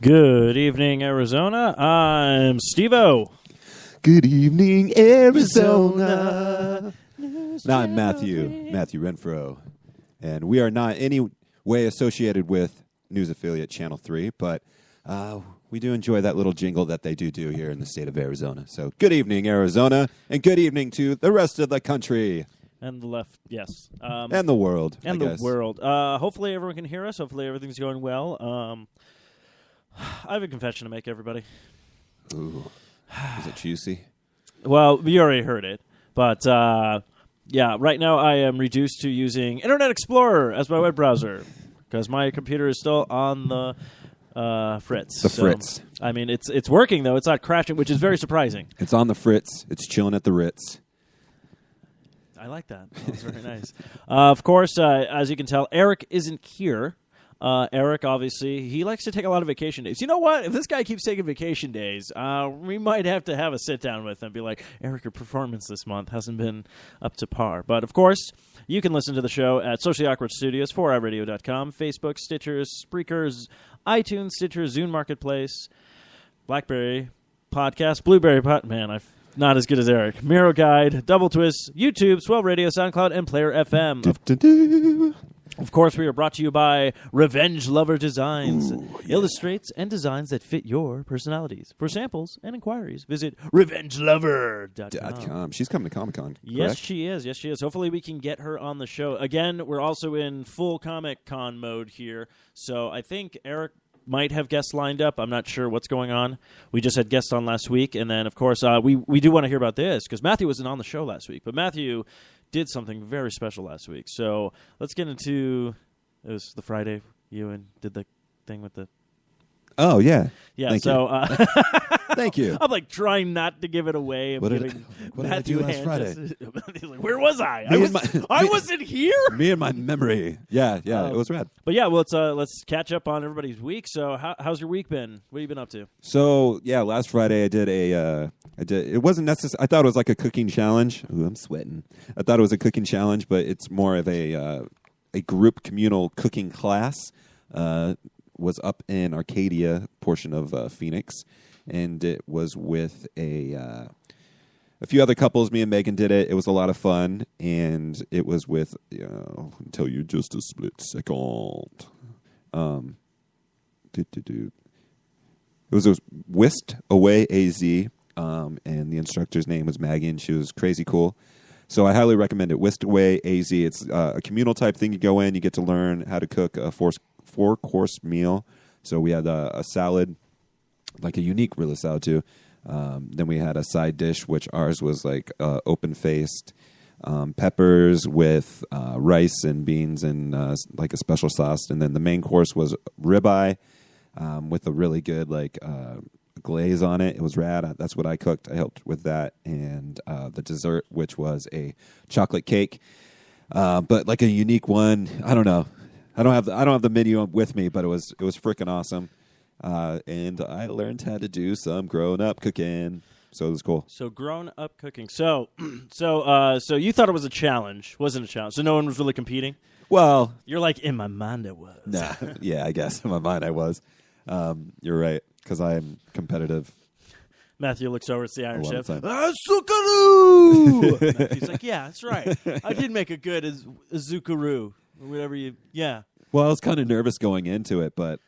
Good evening, Arizona. I'm Steve-O. Good evening, Arizona. Now I'm Matthew Renfro, and we are not any way associated with news affiliate Channel 3, but we do enjoy that little jingle that they do here in the state of Arizona. So good evening, Arizona, and good evening to the rest of the country. And the left, yes. And the world, and I the guess. world. Hopefully everyone can hear us. Hopefully everything's going well. I have a confession to make, everybody. Ooh. Is it juicy? Well, you already heard it. But, yeah, right now I am reduced to using Internet Explorer as my web browser because my computer is still on the fritz. The fritz. I mean, it's working, though. It's not crashing, which is very surprising. It's on the fritz. It's chilling at the Ritz. I like that. That was very nice. Of course, as you can tell, Eric isn't here. Eric, obviously, he likes to take a lot of vacation days. You know what? If this guy keeps taking vacation days, we might have to have a sit-down with him and be like, Eric, your performance this month hasn't been up to par. But, of course, you can listen to the show at Socially Awkward Studios, 4iRadio.com, Facebook, Stitcher, Spreakers, iTunes, Stitcher, Zune Marketplace, BlackBerry Podcast, Blueberry Man, I'm not as good as Eric. Miro Guide, Double Twist, YouTube, Swell Radio, SoundCloud, and Player FM. Of course, we are brought to you by Revenge Lover Designs. Illustrates and designs that fit your personalities. For samples and inquiries, visit RevengeLover.com. She's coming to Comic-Con, Yes, correct? she is. Yes, she is. Hopefully we can get her on the show. Again, we're also in full Comic-Con mode here. So I think Eric might have guests lined up. I'm not sure what's going on. We just had guests on last week, and then of course we do want to hear about this because Matthew wasn't on the show last week, but Matthew did something very special last week. So let's get into it was the Friday you and did the thing with the. Oh yeah. Yeah. Thank so Thank you. I'm like trying not to give it away. What did I do last Friday? He's like, where was I? Me I wasn't here. Me and my memory. Yeah, it was rad. But yeah, well, let's catch up on everybody's week. So how's your week been? What have you been up to? So yeah, last Friday I did it wasn't necessary. I thought it was like a cooking challenge. Ooh, I'm sweating. I thought it was a cooking challenge, but it's more of a group communal cooking class. Was up in Arcadia portion of Phoenix, and it was with a few other couples. Me and Megan did it. It was a lot of fun, and it was with I'll tell you just a split second. It was a Whisked Away AZ, and the instructor's name was Maggie, and she was crazy cool. So I highly recommend it. Whisked Away AZ. It's a communal type thing. You go in, you get to learn how to cook a four-course meal. So we had a salad, like a unique really salad too. Then we had a side dish, which ours was like open-faced peppers with rice and beans and like a special sauce. And then the main course was ribeye with a really good like glaze on it. It was rad. That's what I cooked. I helped with that. And the dessert, which was a chocolate cake, but like a unique one. I don't know. I don't have the menu with me, but it was freaking awesome. And I learned how to do some grown up cooking. So it was cool. So grown up cooking. So you thought it was a challenge. Wasn't a challenge. So no one was really competing? Well, you're like, in my mind it was. Nah. Yeah, I guess in my mind I was. You're right, because I am competitive. Matthew looks over at the Iron Chef. Zuccaroo! Matthew's like, yeah, that's right. I did make a good Zuccaroo. Or whatever yeah. Well, I was kind of nervous going into it, but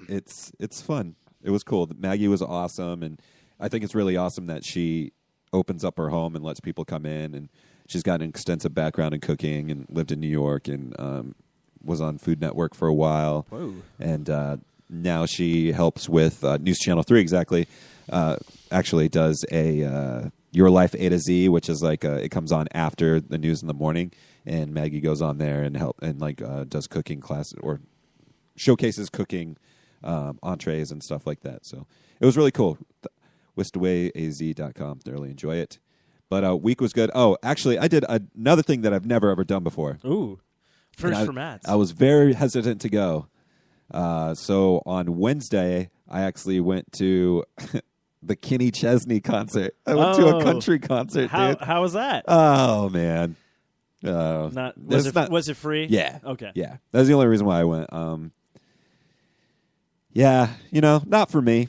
it's fun. It was cool. Maggie was awesome, and I think it's really awesome that she opens up her home and lets people come in, and she's got an extensive background in cooking and lived in New York and was on Food Network for a while. Whoa. And now she helps with News Channel 3, exactly. Actually does a Your Life A to Z, which is like it comes on after the news in the morning. And Maggie goes on there and does cooking classes or showcases cooking entrees and stuff like that. So it was really cool. WhiskedAwayAZ.com. Thoroughly enjoy it. But week was good. Oh, actually, I did another thing that I've never ever done before. Ooh, first for Matt. I was very hesitant to go. So on Wednesday, I actually went to the Kenny Chesney concert. I went to a country concert, dude. How was that? Oh man. Was it free? Yeah. Okay. Yeah. That's the only reason why I went. Yeah, not for me.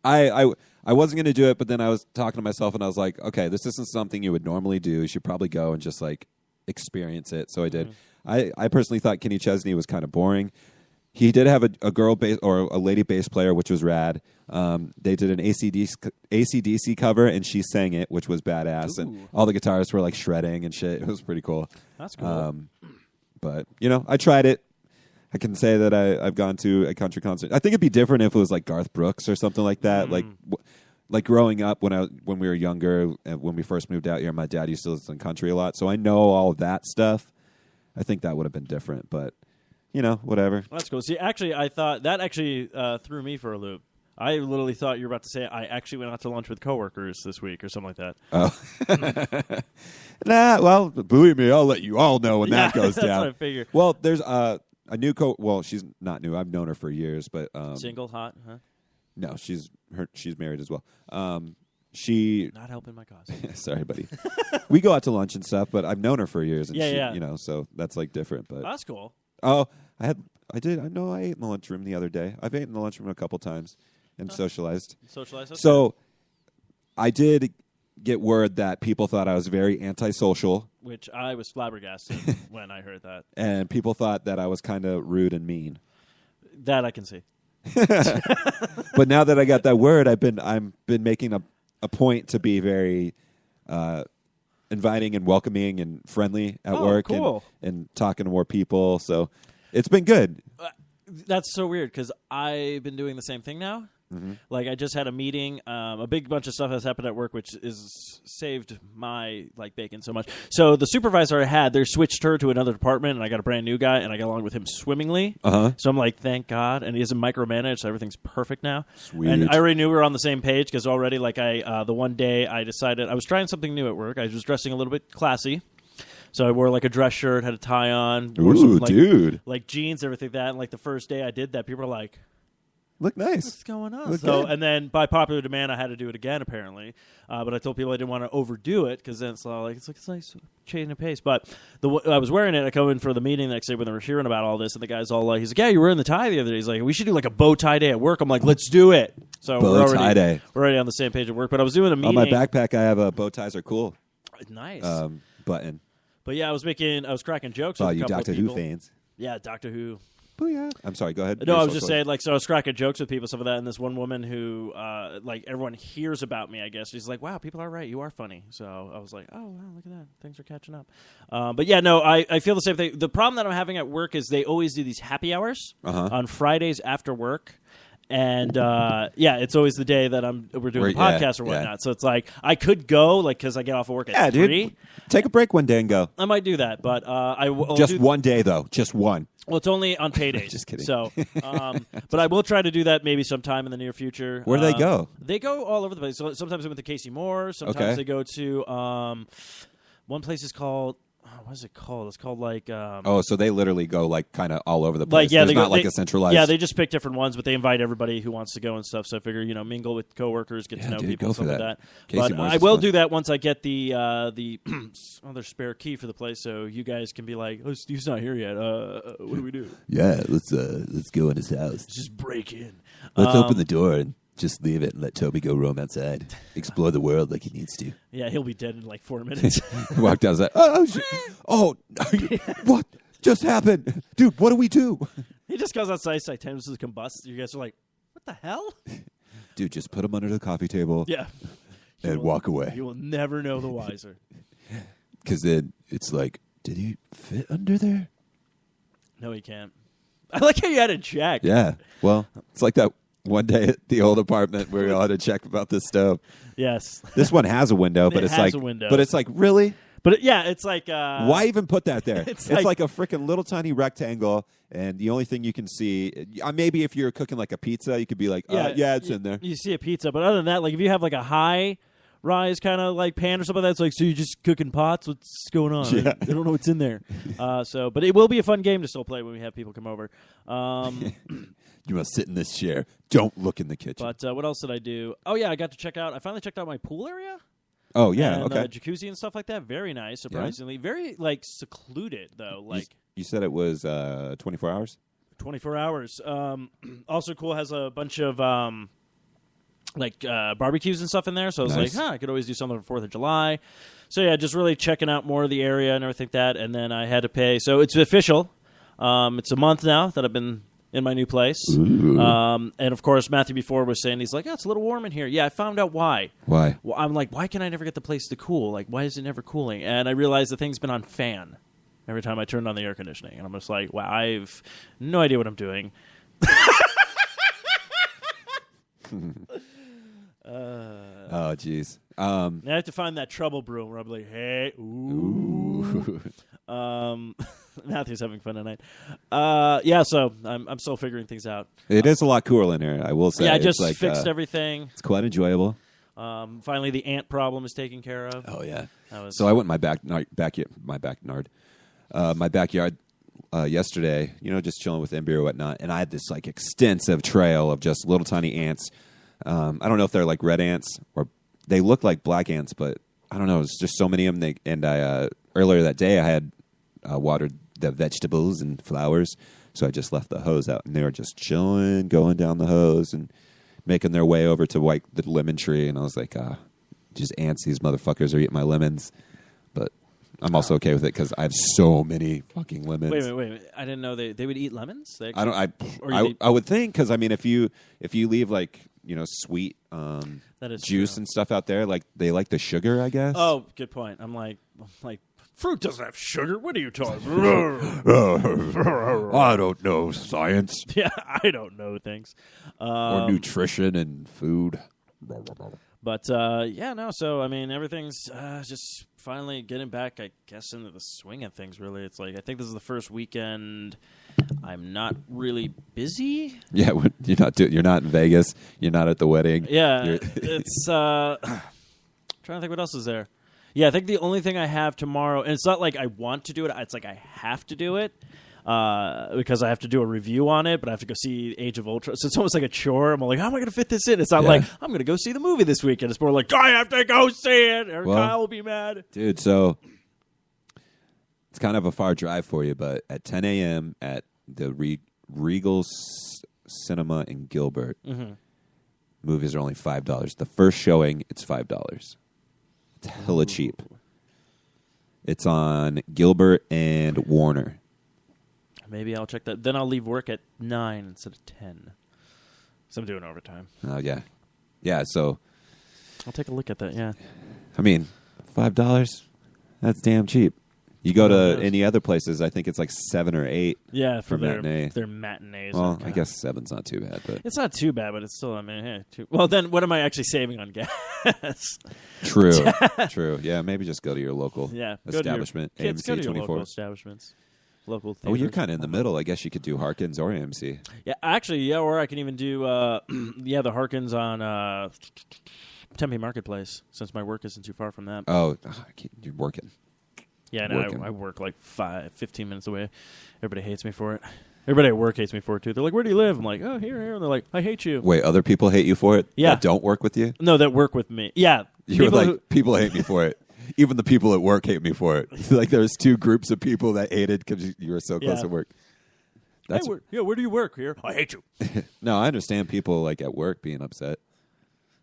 I wasn't going to do it, but then I was talking to myself and I was like, okay, this isn't something you would normally do. You should probably go and just like experience it. So I did. I personally thought Kenny Chesney was kind of boring. He did have a girl bass or a lady bass player, which was rad. They did an AC/DC cover, and she sang it, which was badass. Ooh. And all the guitarists were like shredding and shit. It was pretty cool. That's cool. But I tried it. I can say that I've gone to a country concert. I think it'd be different if it was like Garth Brooks or something like that. Like growing up when we were younger, and when we first moved out here, my dad used to listen to country a lot, so I know all of that stuff. I think that would have been different, but whatever. That's cool. See, actually, I thought that threw me for a loop. I literally thought you were about to say I actually went out to lunch with coworkers this week or something like that. Oh. Nah, well, believe me, I'll let you all know when that goes down. That's what I figured. Well, there's a new well, she's not new. I've known her for years, but single, hot, huh? No, she's married as well. She not helping my cause. Sorry, buddy. We go out to lunch and stuff, but I've known her for years, and yeah. So that's like different. But that's cool. Oh, I ate in the lunchroom the other day. I've eaten in the lunchroom a couple times and socialized. Socialized. Okay. So I did get word that people thought I was very antisocial, which I was flabbergasted when I heard that, and people thought that I was kind of rude and mean. That I can see. But now that I got that word, I've been making a point to be very inviting and welcoming and friendly at work, cool. and talking to more people. So it's been good. That's so weird because I've been doing the same thing now. Mm-hmm. Like I just had a meeting, a big bunch of stuff has happened at work, which is saved my bacon so much. So the supervisor I had, they switched her to another department, and I got a brand new guy, and I got along with him swimmingly. Uh-huh. So I'm like, thank God, and he doesn't micromanage, so everything's perfect now. Sweet. And I already knew we were on the same page because already, the one day I decided I was trying something new at work. I was dressing a little bit classy. So I wore like a dress shirt, had a tie on, wore some, dude, like jeans, everything like that. And like the first day I did that, people were like, look nice. "What's going on?" Look So good. and then by popular demand, I had to do it again apparently. But I told people I didn't want to overdo it because then it's nice change of pace. But I was wearing it. I come in for the meeting the next day when they were hearing about all this, and the guy's all like, "He's like, yeah, you were wearing the tie the other day." He's like, "We should do like a bow tie day at work." I'm like, "Let's do it." So Bow tie day. We're already on the same page at work. But I was doing a meeting. On my backpack, I have bow ties are cool. Nice. Button. But yeah, I was cracking jokes. Oh, with a you couple Doctor of Who people. fans. Yeah, Doctor Who. Booyah. I'm sorry, go ahead. No, I was just saying, so I was cracking jokes with people, stuff like that, and this one woman who, everyone hears about me, I guess. She's like, wow, people are right. You are funny. So I was like, oh, wow, look at that. Things are catching up. But yeah, no, I feel the same thing. The problem that I'm having at work is they always do these happy hours on Fridays after work. And it's always the day that we're doing a podcast or whatnot. Yeah. So it's like I could go, because I get off of work at 3. Dude, take a break one day and go. I might do that, but I will just one day though, just one. Well, it's only on paydays. Just kidding. So, but I will try to do that maybe sometime in the near future. Where do they go? They go all over the place. So sometimes they went to Casey Moore. Sometimes they go to one place is called. What is it called? It's called so they literally go kind of all over the place. There's not a centralized. Yeah, they just pick different ones, but they invite everybody who wants to go and stuff. So I figure mingle with coworkers, get to know people, and stuff like that. But I will do that once I get the other spare key for the place, so you guys can be like, "Oh, Steve's not here yet. What do we do?" Yeah, let's go in his house. Let's just break in. Let's open the door and just leave it and let Toby go roam outside, explore the world like he needs to. Yeah, he'll be dead in 4 minutes. Walk down, like, oh, what just happened, dude? What do we do? He just goes outside, he's like, "Time to combust." You guys are like, "What the hell?" Dude, just put him under the coffee table. Yeah, and walk away. You will never know the wiser. Because then it's like, did he fit under there? No, he can't. I like how you had to check. Yeah, well, it's like that one day at the old apartment where we all had to check about this stove. Yes. This one has a window, but it's like, really? But it's like why even put that there? It's like a freaking little tiny rectangle, and the only thing you can see, maybe if you're cooking like a pizza, you could be like, it's in there. You see a pizza, but other than that, if you have a high rise kind of pan or something like that, it's so you're just cooking pots. What's going on? Yeah. I don't know what's in there. But it will be a fun game to still play when we have people come over. You must sit in this chair. Don't look in the kitchen. But what else did I do? Oh yeah, I finally checked out my pool area. Oh yeah, and, okay. Jacuzzi and stuff like that. Very nice, surprisingly. Yeah. Very secluded though. You said it was 24 hours. 24 hours. Also cool. Has a bunch of barbecues and stuff in there. So I was like, I could always do something for 4th of July. So yeah, just really checking out more of the area and everything like that. And then I had to pay. So it's official. It's a month now that I've been in my new place. And of course, Matthew before was saying, he's like, it's a little warm in here. Yeah, I found out why. Why? Well, I'm like, why can I never get the place to cool? Why is it never cooling? And I realized the thing's been on fan every time I turned on the air conditioning. And I'm just like, wow, I've no idea what I'm doing. Oh, jeez. I have to find that trouble broom where I'm like, hey, ooh. Matthew's having fun tonight. So I'm still figuring things out. It is a lot cooler in here, I will say. Yeah, I just fixed everything. It's quite enjoyable. Finally, the ant problem is taken care of. Oh yeah. So I went in my backyard yesterday. Just chilling with Ember or whatnot, and I had this extensive trail of just little tiny ants. I don't know if they're like red ants or they look like black ants, but I don't know. There's just so many of them. Earlier that day I had watered the vegetables and flowers, so I just left the hose out, and they were just chilling, going down the hose and making their way over to the lemon tree. And I was like, just ants. These motherfuckers are eating my lemons, but I'm also okay with it because I have so many fucking lemons. Wait! I didn't know they would eat lemons. I would think because if you leave sweet juice true. and stuff out there, they like the sugar, I guess. Oh, good point. I'm like Fruit doesn't have sugar. What are you talking? I don't know science Yeah, I don't know things. or nutrition and food. But yeah, no. So I mean, everything's just finally getting back, I guess, into the swing of things. Really, it's like I think this is the first weekend I'm not really busy. Yeah, you're not in Vegas. You're not at the wedding. Yeah, it's trying to think what else is there. Yeah, I think the only thing I have tomorrow, and it's not like I want to do it. It's like I have to do it. Because I have to do a review on it, but I have to go see Age of Ultron. So it's almost like a chore. I'm like, how am I going to fit this in? It's not like, I'm going to go see the movie this weekend. It's more like, I have to go see it, or Kyle will be mad. Dude, so it's kind of a far drive for you, but at 10 a.m. at the Regal Cinema in Gilbert, movies are only $5. The first showing, it's $5. It's hella cheap. It's on Gilbert and Warner. Maybe I'll check that. Then I'll leave work at 9 instead of 10. So I'm doing overtime. Oh, yeah. Yeah, so. I'll take a look at that, yeah. I mean, $5? That's damn cheap. You go to any other places, I think it's like 7 or 8 for matinee. Their matinees. Well, I guess 7's not too bad. But it's not too bad, but it's still, I mean, hey, well, then what am I actually saving on gas? True. True. Yeah, maybe just go to your local establishment. Kids, go to your AMC24. local establishments. Local theaters. Oh, you're kind of in the middle. I guess you could do Harkins or AMC. Yeah, actually, yeah, or I can even do, the Harkins on Tempe Marketplace, since my work isn't too far from that. Oh, you're working. Yeah, no, I work like 15 minutes away. Everybody hates me for it. Everybody at work hates me for it, too. They're like, where do you live? I'm like, oh, here. And they're like, I hate you. Wait, other people hate you for it? Yeah. That don't work with you? No, that work with me. Yeah. You're like, people hate me for it. Even the people at work hate me for it. Like, there's two groups of people that hated because you were so close at work. That's where do you work? Here? I hate you. No, I understand people like at work being upset.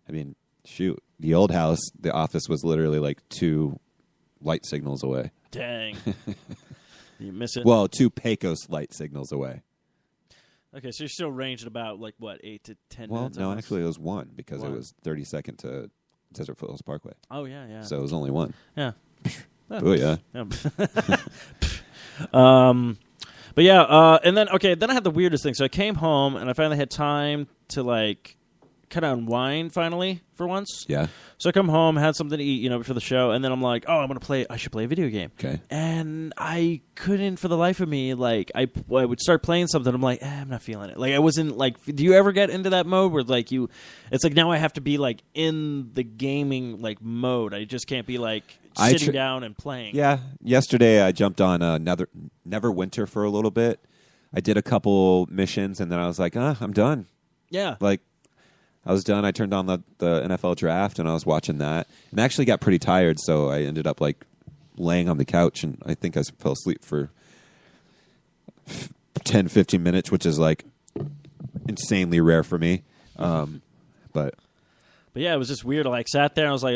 I mean, shoot. The old house, the office was literally like 2 light signals away. Dang. You miss it? Well, 2 Pecos light signals away. Okay, so you're still ranged about, 8 to 10 well, minutes? Well, no, actually it was 1 because it was 32nd to Desert Foothills Parkway. Oh, yeah. So it was only 1. Yeah. Oh, yeah. But yeah, and then I had the weirdest thing. So I came home, and I finally had time to, kind of unwind finally for once. Yeah. So I come home, had something to eat, before the show, and then I'm like, oh, I should play a video game. Okay. And I couldn't for the life of me, I would start playing something, I'm like, I'm not feeling it. I wasn't, do you ever get into that mode where, it's like now I have to be, in the gaming, mode. I just can't be, sitting down and playing. Yeah. Yesterday I jumped on Neverwinter for a little bit. I did a couple missions, and then I was like, I'm done. Yeah. I was done. I turned on the NFL draft, and I was watching that. And I actually got pretty tired, so I ended up, laying on the couch, and I think I fell asleep for 10, 15 minutes, which is, insanely rare for me. But yeah, it was just weird. I sat there, and I was I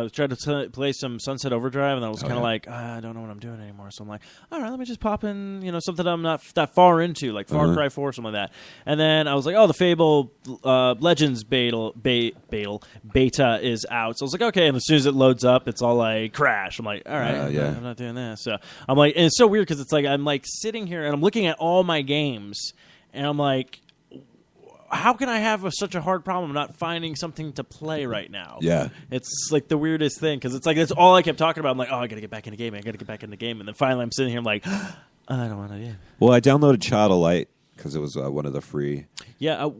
was trying to play some Sunset Overdrive, and I was kind of I don't know what I'm doing anymore. So I'm like, all right, let me just pop in, something I'm not that far into, like Far Cry 4 or something like that. And then I was like, oh, the Fable Legends beta is out. So I was like, okay. And as soon as it loads up, it's all crash. I'm like, all right, I'm not doing this. So I'm like, and it's so weird because it's I'm sitting here and I'm looking at all my games, and I'm like, how can I have such a hard problem not finding something to play right now? Yeah. It's the weirdest thing because it's that's all I kept talking about. I'm like, oh, I got to get back in the game. And then finally I'm sitting here, I'm like, I don't want to do it. Well, I downloaded Child of Light because it was one of the free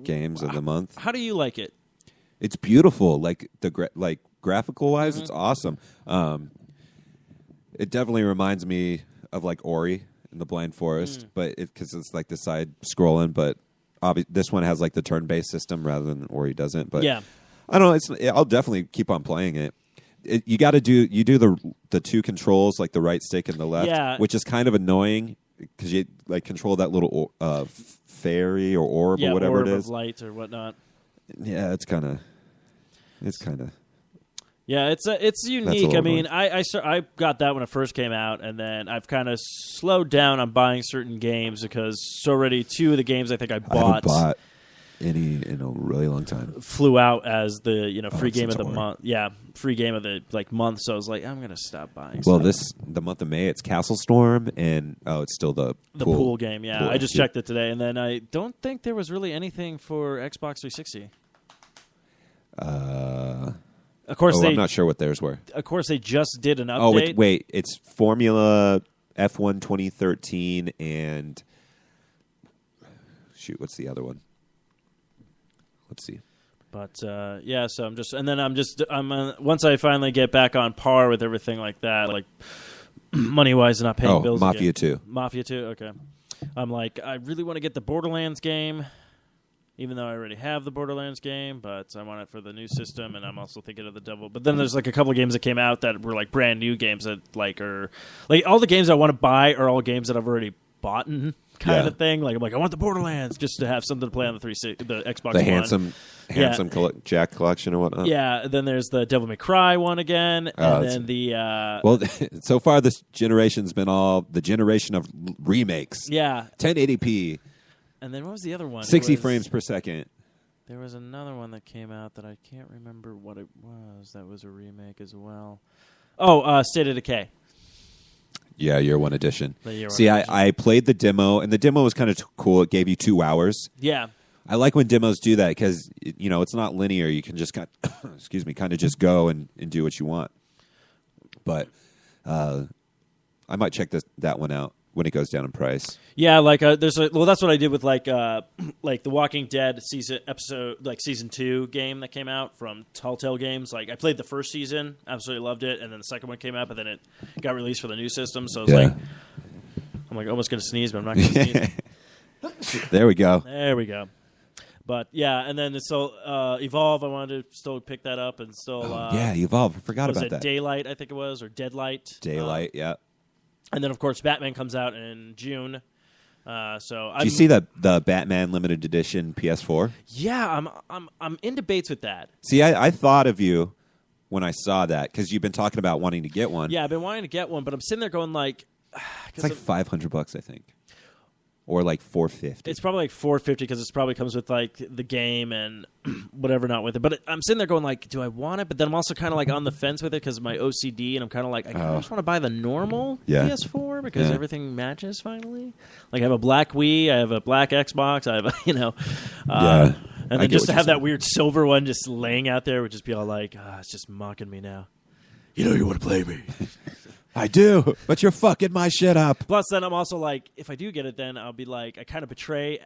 games of the month. How do you like it? It's beautiful. Graphical-wise, it's awesome. It definitely reminds me of Ori in the Blind Forest, but because it's the side scrolling, but this one has the turn-based system rather than Ori doesn't. But yeah, I don't know. I'll definitely keep on playing it. You do the 2 controls, the right stick and the left, which is kind of annoying because you control that little fairy or orb or whatever it is, of light or whatnot. Yeah, it's kind of. Yeah, it's unique. I mean, I got that when it first came out, and then I've kind of slowed down on buying certain games because already 2 of the games I think I bought. in a really long time. Flew out as the free game of the Centauri. month. Yeah, free game of the month. So I was like, I'm gonna stop buying. Well, stuff. the month of May, it's Castle Storm, and it's still the pool game. Yeah, pool. I just checked it today, and then I don't think there was really anything for Xbox 360. Of course, I'm not sure what theirs were. Of course, they just did an update. Oh, wait, it's Formula F1 2013 and shoot, what's the other one? Let's see. But yeah, so I'm once I finally get back on par with everything like that, like money wise, not paying bills. Mafia again. 2. Mafia 2. Okay. I'm like, I really want to get the Borderlands game, even though I already have the Borderlands game, but I want it for the new system, and I'm also thinking of the Devil. But then there's like a couple of games that came out that were like brand new games that like are like all the games I want to buy are all games that I've already bought kind of thing. Like I'm like, I want the Borderlands just to have something to play on the Xbox The One. handsome Jack collection or whatnot. Yeah, then there's the Devil May Cry one again, and then the well, so far this generation's been all the generation of remakes. yeah, 1080p, and then what was the other one? 60 frames per second. There was another one that came out that I can't remember what it was. That was a remake as well. Oh, State of Decay. Yeah, Year One edition. The Year See, One edition. I played the demo, and the demo was kind of cool. It gave you 2 hours. Yeah. I like when demos do that because it's not linear. You can just kind of just go and do what you want. But I might check that one out when it goes down in price. Yeah, like that's what I did with like The Walking Dead season 2 game that came out from Telltale Games. Like I played the first season, absolutely loved it, and then the second one came out, but then it got released for the new system. So I was I'm like almost gonna sneeze, but I'm not gonna sneeze. There we go. There we go. But yeah, and then it's still Evolve. I wanted to still pick that up and still. Yeah, Evolve. I forgot was about it that. Daylight, I think it was, or Deadlight. Daylight. Yeah. And then of course Batman comes out in June. So Do you see the Batman limited edition PS4? Yeah, I'm in debates with that. See, I thought of you when I saw that because you've been talking about wanting to get one. Yeah, I've been wanting to get one, but I'm sitting there going like, it's like $500, I think, or like $450. It's probably like $450 because it probably comes with like the game and whatever not with it. But I'm sitting there going like, do I want it? But then I'm also kind of like on the fence with it because of my OCD, and I'm kind of like, I just want to buy the normal PS4 because everything matches finally. Like I have a black Wii, I have a black Xbox, I have and then just to have that weird silver one just laying out there would just be all like, it's just mocking me now. You want to play me. I do, but you're fucking my shit up. Plus, then I'm also like, if I do get it, then I'll be like, I kind of betray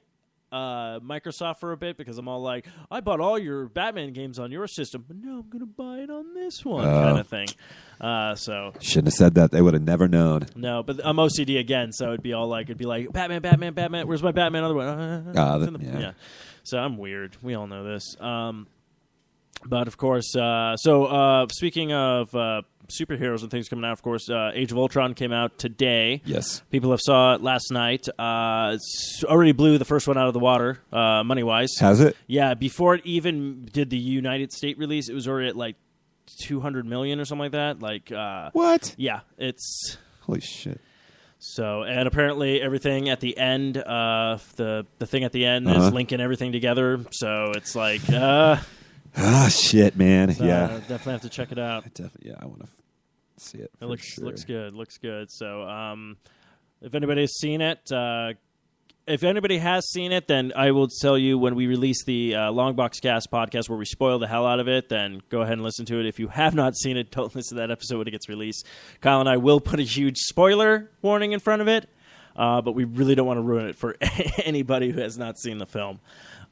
Microsoft for a bit because I'm all like, I bought all your Batman games on your system, but no, I'm going to buy it on this one kind of thing. So shouldn't have said that. They would have never known. No, but I'm OCD again, so it'd be like, Batman. Where's my Batman? Other one. Yeah. So I'm weird. We all know this. But of course, speaking of superheroes and things coming out, of course, Age of Ultron came out today. Yes. People have saw it last night. It's already blew the first one out of the water, money-wise. Has it? Yeah, before it even did the United States release, it was already at like $200 million or something like that. Like what? Yeah, it's... Holy shit. So, and apparently everything at the end, the thing at the end is linking everything together. So it's like... shit, man. So yeah. Definitely have to check it out. I want to see it. It looks good. So, if anybody has seen it, then I will tell you when we release the Longbox Cast podcast where we spoil the hell out of it, then go ahead and listen to it. If you have not seen it, don't listen to that episode when it gets released. Kyle and I will put a huge spoiler warning in front of it, but we really don't want to ruin it for anybody who has not seen the film.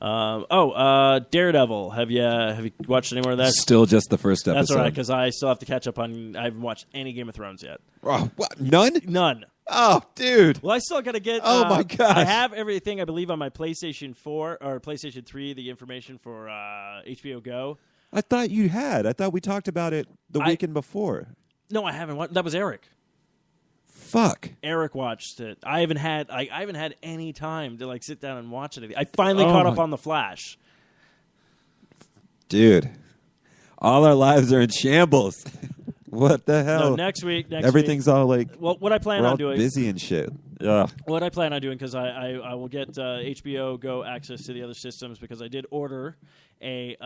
Daredevil. Have you watched any more of that? Still just the first episode. That's all right, because I still have to catch up on. I haven't watched any Game of Thrones yet. Oh, what? None. Oh, dude. Well, I still got to get. Oh my gosh. I have everything, I believe, on my PlayStation 4 or PlayStation 3. The information for HBO Go. I thought you had. I thought we talked about it the weekend before. No, I haven't. That was Eric. Fuck. Eric watched it. I haven't had any time to like sit down and watch it. I finally caught up on The Flash. Dude, all our lives are in shambles. What the hell? No, next week. Everything's all like. Well, what I plan we're on all doing. busy and shit. What I plan on doing, because I will get HBO Go access to the other systems, because I did order a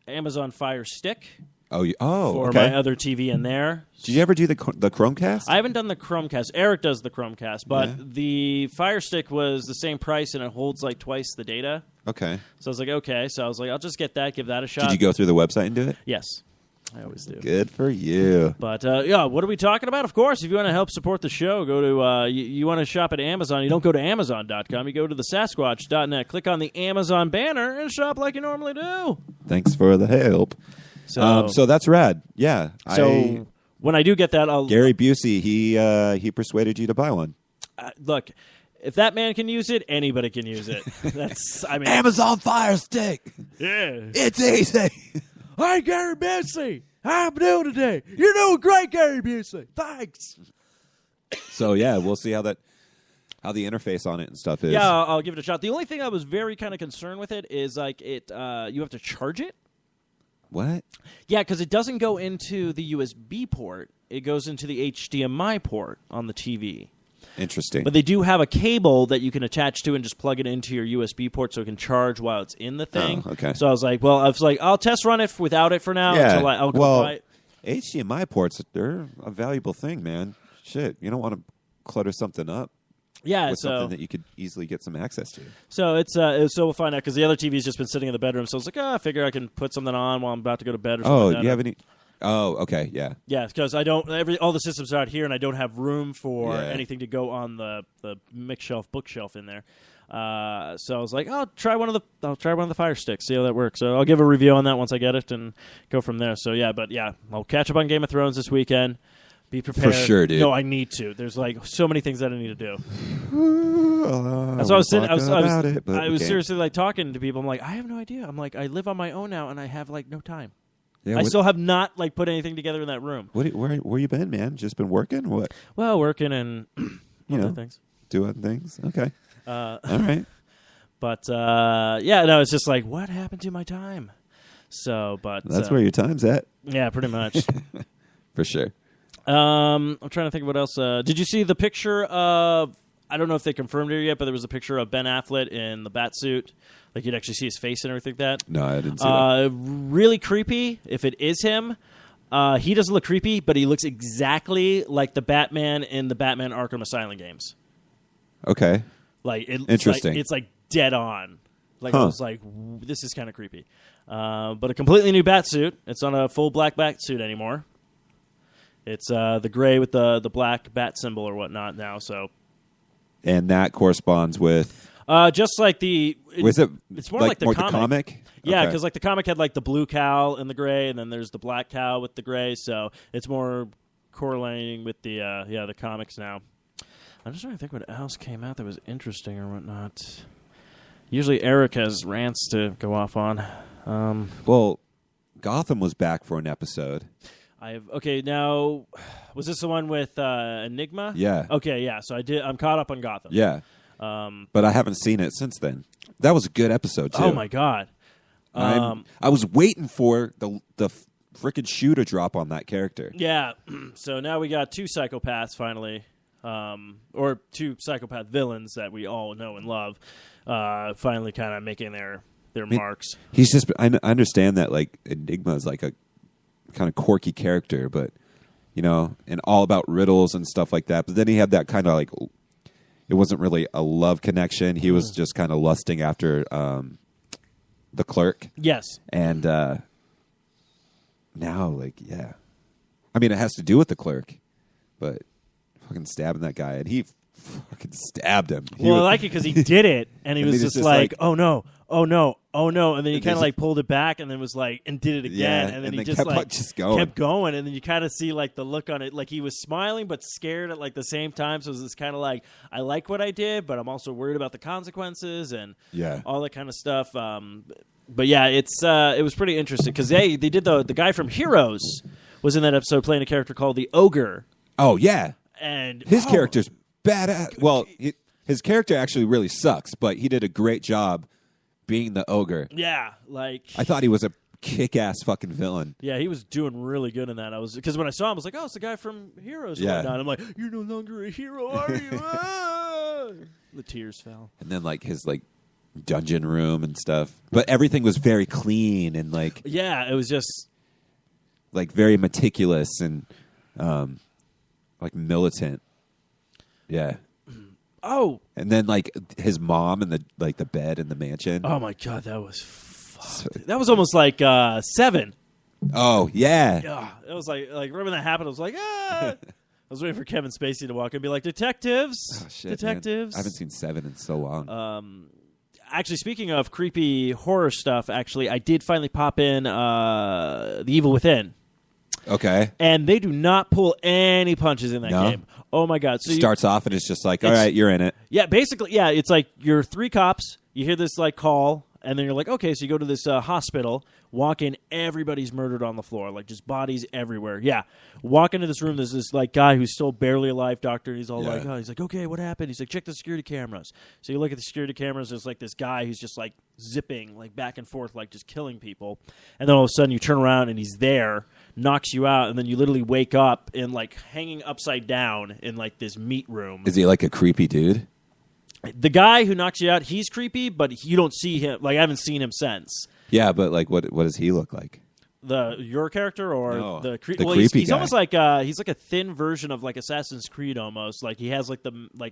Amazon Fire Stick for okay. my other TV in there. Did you ever do the Chromecast? I haven't done the Chromecast. Eric does the Chromecast, but the Fire Stick was the same price, and it holds like twice the data. Okay. So I was like, okay. So I was like, I'll just get that, give that a shot. Did you go through the website and do it? Yes. I always do. Good for you. But, what are we talking about? Of course, if you want to help support the show, go to, you want to shop at Amazon. You don't go to Amazon.com. You go to the Sasquatch.net. Click on the Amazon banner and shop like you normally do. Thanks for the help. So that's rad. Yeah. So when I do get that, I'll... Gary Busey, he persuaded you to buy one. Look, if that man can use it, anybody can use it. Amazon Fire Stick. Yeah. It's easy. Hi, Gary Busey. How you doing today? You're doing great, Gary Busey. Thanks. So, yeah, we'll see how the interface on it and stuff is. Yeah, I'll give it a shot. The only thing I was very kind of concerned with it is, like, you have to charge it. What? Yeah, because it doesn't go into the USB port. It goes into the HDMI port on the TV. Interesting. But they do have a cable that you can attach to and just plug it into your USB port so it can charge while it's in the thing. Oh, okay. So I was like, I'll test run it without it for now. Yeah. Until I'll go buy it. HDMI ports, they're a valuable thing, man. Shit, you don't want to clutter something up. Yeah, with something that you could easily get some access to. So we'll find out, because the other TV's just been sitting in the bedroom. So I was like, I figure I can put something on while I'm about to go to bed or something. Oh, like that. you have any? Oh, okay, yeah. Yeah, because I don't. All the systems are out here, and I don't have room for anything to go on the mix shelf, bookshelf in there. So I was like, I'll try one of the Fire Sticks, see how that works. So I'll give a review on that once I get it and go from there. So I'll catch up on Game of Thrones this weekend. Be prepared. For sure, dude. No, I need to. There's like so many things that I need to do. That's why I was sitting. I was seriously like talking to people. I'm like, I have no idea. I'm like, I live on my own now, and I have like no time. Yeah, I still have not like put anything together in that room. Where you been, man? Just been working? What? Well, working and other things. Doing things. Okay. All right. But it's just like, what happened to my time? So, but that's where your time's at. Yeah, pretty much. For sure. I'm trying to think of what else. Did you see the picture of? I don't know if they confirmed it yet, but there was a picture of Ben Affleck in the bat suit. Like, you'd actually see his face and everything like that. No, I didn't see that. Really creepy if it is him. He doesn't look creepy, but he looks exactly like the Batman in the Batman Arkham Asylum games. Okay. Like, interesting. It's like dead on. Like, I was like, this is kind of creepy. But a completely new bat suit. It's not a full black bat suit anymore. It's the gray with the black bat symbol or whatnot now. So, and that corresponds with just like the. It's more like the comic. Yeah, because like the comic had like the blue cow and the gray, and then there's the black cow with the gray. So it's more correlating with the comics now. I'm just trying to think what else came out that was interesting or whatnot. Usually Eric has rants to go off on. Well, Gotham was back for an episode. Now, was this the one with Enigma? Yeah. Okay, yeah. So I'm caught up on Gotham. Yeah. But I haven't seen it since then. That was a good episode too. Oh my god. I was waiting for the frickin' shoe to drop on that character. Yeah. So now we got two psychopaths finally, or two psychopath villains that we all know and love, finally kind of making their marks. He's just. I understand that like Enigma is like a kind of quirky character, but and all about riddles and stuff like that. But then he had that kind of like, it wasn't really a love connection. He was just kind of lusting after the clerk. Yes. And now, like, yeah. I mean, it has to do with the clerk, but fucking stabbing that guy, and he fucking stabbed him. I like it because he did it, and he was just like, oh no, and then he kind of like pulled it back, and then was like, and did it again, and then he just kept going, and then you kind of see like the look on it, like he was smiling but scared at like the same time. So it was this kind of like, I like what I did, but I'm also worried about the consequences and all that kind of stuff. But yeah, it was pretty interesting because they did the guy from Heroes was in that episode playing a character called the Ogre. Oh yeah, and his character's badass. Well, his character actually really sucks, but he did a great job being the ogre. Yeah, like I thought he was a kick-ass fucking villain. Yeah, he was doing really good in that. Because when I saw him, I was like, oh, it's the guy from Heroes. Yeah. And whatnot. I'm like, you're no longer a hero, are you? Ah! The tears fell. And then like his like dungeon room and stuff. But everything was very clean and like Yeah, it was just like very meticulous and like militant. Yeah. oh And then like his mom and the bed in the mansion. my god, that was fucked. That was almost like 7. Oh, yeah. Yeah, it was like right when that happened, I was like, ah. I was waiting for Kevin Spacey to walk in and be like, detectives, Oh, shit, detectives. man. I haven't seen 7 in so long. Actually, speaking of creepy horror stuff, actually, I did finally pop in The Evil Within. Okay. And they do not pull any punches in that No? game. Oh, my God. So Starts off and it's just like, all right, you're in it. Yeah, basically, yeah, it's like you're 3 cops, you hear this, like, call, and then you're like, okay, so you go to this hospital, walk in, everybody's murdered on the floor, like, just bodies everywhere. Yeah. Walk into this room, there's this, like, guy who's still barely alive, doctor, and he's all like, oh, he's like, okay, what happened? He's like, check the security cameras. So you look at the security cameras, there's, like, this guy who's just, like, zipping, like, back and forth, like, just killing people. And then all of a sudden you turn around and he's there, knocks you out, and then you literally wake up in, like, hanging upside down in, like, this meat room. Is he like a creepy dude? The guy who knocks you out, he's creepy, but you don't see him. Like, I haven't seen him since. Yeah, but like, what does he look like? Your character or No, the the creepy he's guy. almost like he's like a thin version of like Assassin's Creed almost. Like he has like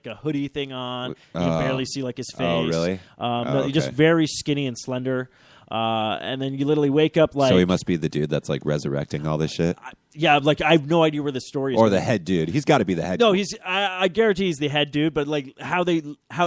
a hoodie thing on. You can barely see like his face. Oh, really? No, okay. he's just very skinny and slender. And then you literally wake up like So he must be the dude that's like resurrecting all this shit, yeah, like I have no idea where the story is. or going. the head dude. He's got to be the head. No, he's. I guarantee he's the head dude. But like how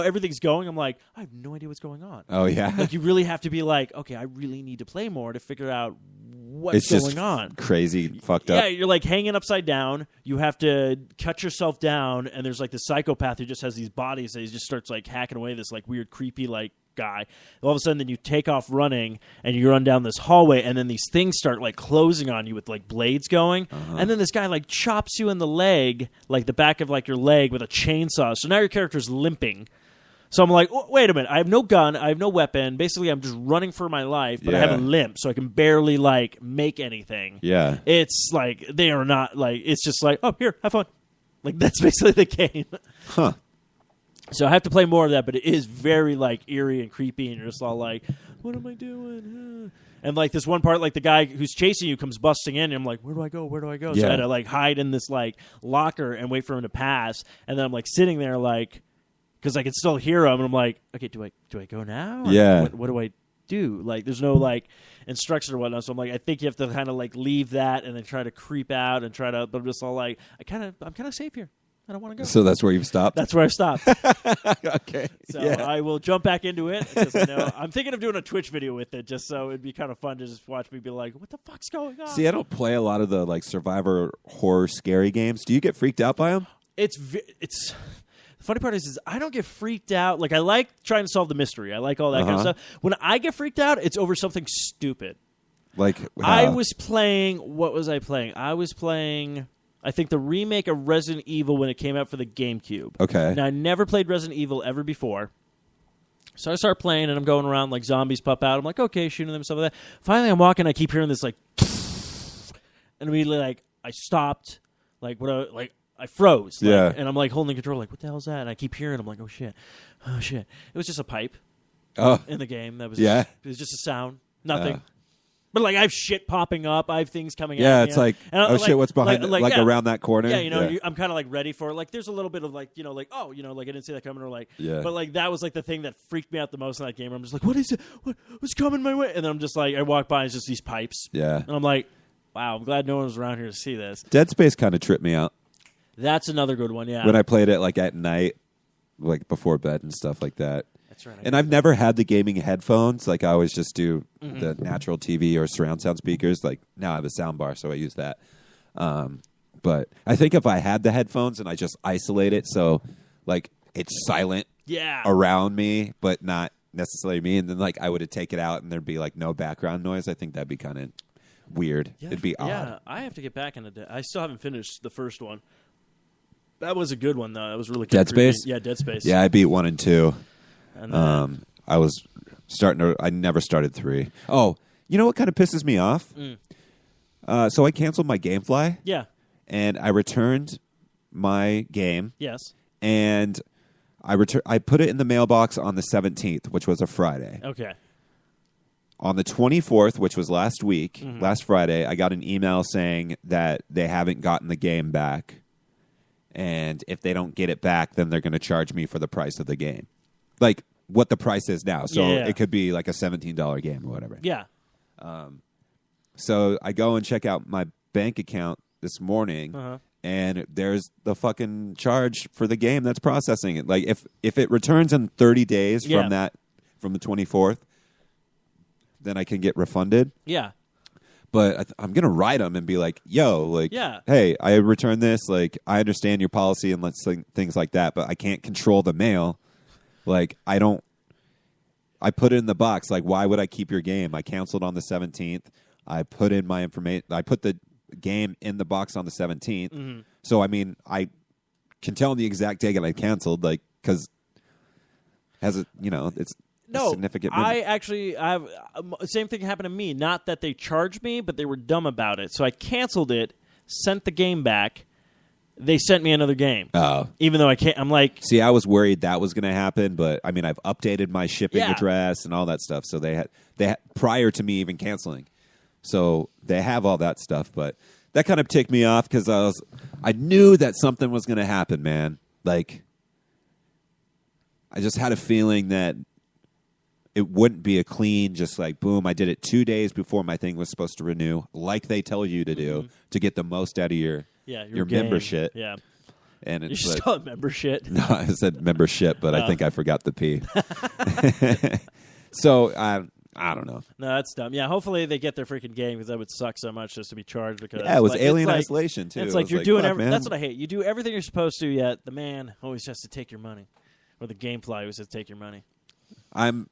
everything's going, I'm like I have no idea what's going on. Oh yeah. Like you really have to be like, okay, I really need to play more to figure out what's It's just going on. crazy, fucked Yeah, up. you're like hanging upside down. You have to cut yourself down, and there's like the psychopath who just has these bodies that he just starts like hacking away this like weird, creepy like guy. All of a sudden, then you take off running, and you run down this hallway, and then these things start like closing on you with like blades going, and then this guy like chops you in the leg, like the back of like your leg with a chainsaw. So now your character's limping. So I'm like, wait a minute, I have no gun, I have no weapon. Basically, I'm just running for my life, but I have a Yeah. limp, so I can barely, like, make anything. Yeah. It's like, they are not, like, it's just like, oh, here, have fun. Like, that's basically the game. Huh. So I have to play more of that, but it is very, like, eerie and creepy, and you're just all like, what am I doing? And, like, this one part, like, the guy who's chasing you comes busting in, and I'm like, where do I go? Where do I go? So I Yeah. had to, like, hide in this, like, locker and wait for him to pass, and then I'm, like, sitting there, like, because I can still hear him, and I'm like, okay, do I go now? Or Yeah. What do I do? Like, there's no like instruction or whatnot. So I'm like, I think you have to kind of like leave that and then try to creep out and try to. But I'm just all like, I'm kind of safe here. I don't want to go. So that's where you've stopped. That's where I stopped. okay. So Yeah. I will jump back into it because I know I'm thinking of doing a Twitch video with it, just so it'd be kind of fun to just watch me be like, what the fuck's going on? See, I don't play a lot of the like survivor horror scary games. Do you get freaked out by them? It's. The funny part is I don't get freaked out. Like, I like trying to solve the mystery. I like all that kind of Uh-huh. stuff. When I get freaked out, it's over something stupid. Like I was playing. What was I playing? I was playing. I think the remake of Resident Evil when it came out for the GameCube. Okay. Now I never played Resident Evil ever before, so I start playing and I'm going around like zombies pop out. I'm like, okay, shooting them, stuff like that. Finally, I'm walking. I keep hearing this like, and immediately like I stopped. Like what? I froze. Like, Yeah. And I'm like holding the control. Like what the hell is that? And I keep hearing. I'm like, oh shit. It was just a pipe Oh. in the game. That was Yeah. It was just a sound. Nothing. But like I have shit popping up, I have things coming Yeah, at me. it's like, And oh shit, what's behind it? Like yeah. around that corner? Yeah, you know, Yeah. I'm kind of like ready for it. Like there's a little bit of like, you know, like, oh, you know, like I didn't see that coming or like, Yeah. but like that was like the thing that freaked me out the most in that game. I'm just like, what is it? What's coming my way? And then I'm just like, I walk by and it's just these pipes. Yeah. And I'm like, wow, I'm glad no one was around here to see this. Dead Space kind of tripped me out That's another good one, yeah. when I played it like at night, like before bed and stuff like that. That's right. And I've never had the gaming headphones. Like I always just do Mm-hmm. the natural TV or surround sound speakers. Like now I have a sound bar, so I use that. But I think if I had the headphones and I just isolate it, so like it's silent yeah. around me, but not necessarily me, and then like I would have take it out and there'd be like no background noise. I think that'd be kind of weird. Yeah, It'd be odd. Yeah, I have to get back into I still haven't finished the first one. That was a good one, though. That was really Dead creepy. Space? Yeah, Dead Space. Yeah, I beat 1 and 2. And then, I was starting to. I never started 3. Oh, You know what kind of pisses me off? So I canceled my GameFly. Yeah. And I returned my game. Yes. And I put it in the mailbox on the 17th, which was a Friday. Okay. On the 24th, which was last week, last Friday, I got an email saying that they haven't gotten the game back. And if they don't get it back, then they're going to charge me for the price of the game. Like what the price is now. So it could be like a $17 game or whatever. Yeah. So I go and check out my bank account this morning, and there's the fucking charge for the game that's processing it. Like if it returns in 30 days from the 24th, then I can get refunded. Yeah. But I'm going to write them and be like, yo, like, hey, I returned this. Like, I understand your policy and things like that, but I can't control the mail. Like, I put it in the box. Like, why would I keep your game? I canceled on the 17th. I put in my information. I put the game in the box on the 17th. So, I mean, I can tell the exact day that I canceled, like, because it's significant. I actually have same thing happened to me. Not that they charged me, but they were dumb about it. So I canceled it, sent the game back. They sent me another game. Oh, even though I can't. I'm like, see, I was worried that was going to happen, but I mean, I've updated my shipping address and all that stuff. So they had prior to me even canceling. So they have all that stuff, but that kind of ticked me off because I knew that something was going to happen, man. Like, I just had a feeling that it wouldn't be a clean, just like, boom, I did it 2 days before my thing was supposed to renew, like they tell you to do, to get the most out of your membership. Yeah. And it's you should call it membership. No, I said membership, but I think I forgot the P. So, I don't know. No, that's dumb. Yeah, hopefully they get their freaking game because that would suck so much just to be charged. Because it was Alien Isolation, too. It's like you're doing everything. That's what I hate. You do everything you're supposed to, yet the man always has to take your money. Or the GameFly always has to take your money. I'm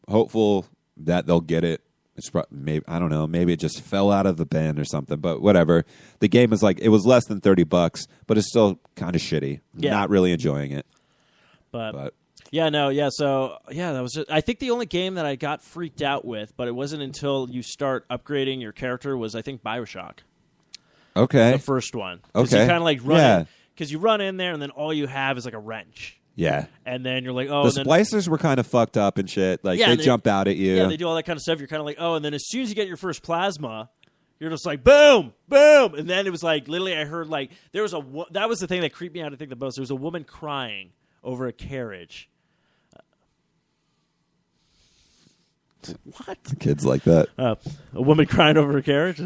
hopeful that they'll get it. It's maybe, I don't know. Maybe it just fell out of the bin or something. But whatever. The game is like, it was less than $30, but it's still kind of shitty. Yeah. Not really enjoying it. But yeah, no, yeah. So yeah, that was just. I think the only game that I got freaked out with, but it wasn't until you start upgrading your character, was I think BioShock. Okay. The first one. Okay. You kind of like run because you run in there and then all you have is like a wrench. Yeah. And then you're like, oh. The splicers were kind of fucked up and shit. Like, they jump out at you. Yeah, they do all that kind of stuff. You're kind of like, oh. And then as soon as you get your first plasma, you're just like, boom, boom. And then it was like, literally, I heard like, that was the thing that creeped me out, I think, the most. There was a woman crying over a carriage. What? Kids like that. A woman crying over a carriage?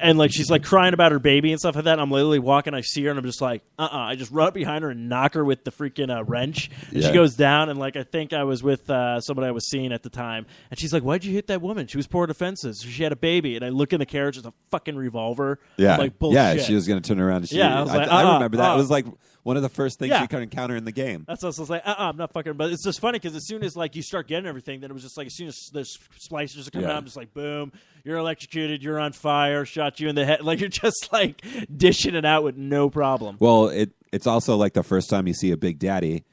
And like she's like crying about her baby and stuff like that. And I'm literally walking, I see her, and I'm just like, I just run up behind her and knock her with the freaking wrench. And she goes down, and like I think I was with somebody I was seeing at the time. And she's like, why'd you hit that woman? She was poor defenses. She had a baby. And I look in the carriage, it's a fucking revolver. Yeah. I'm like, bullshit. Yeah, she was going to turn around and shoot you. I was like, I remember that. It was like one of the first things you could encounter in the game. That's what I was like, I'm not fucking. But it's just funny because as soon as like you start getting everything, then it was just like as soon as the splicers are coming out, I'm just like, boom, you're electrocuted, you're on fire, shot you in the head. Like you're just like dishing it out with no problem. Well, it's also like the first time you see a Big Daddy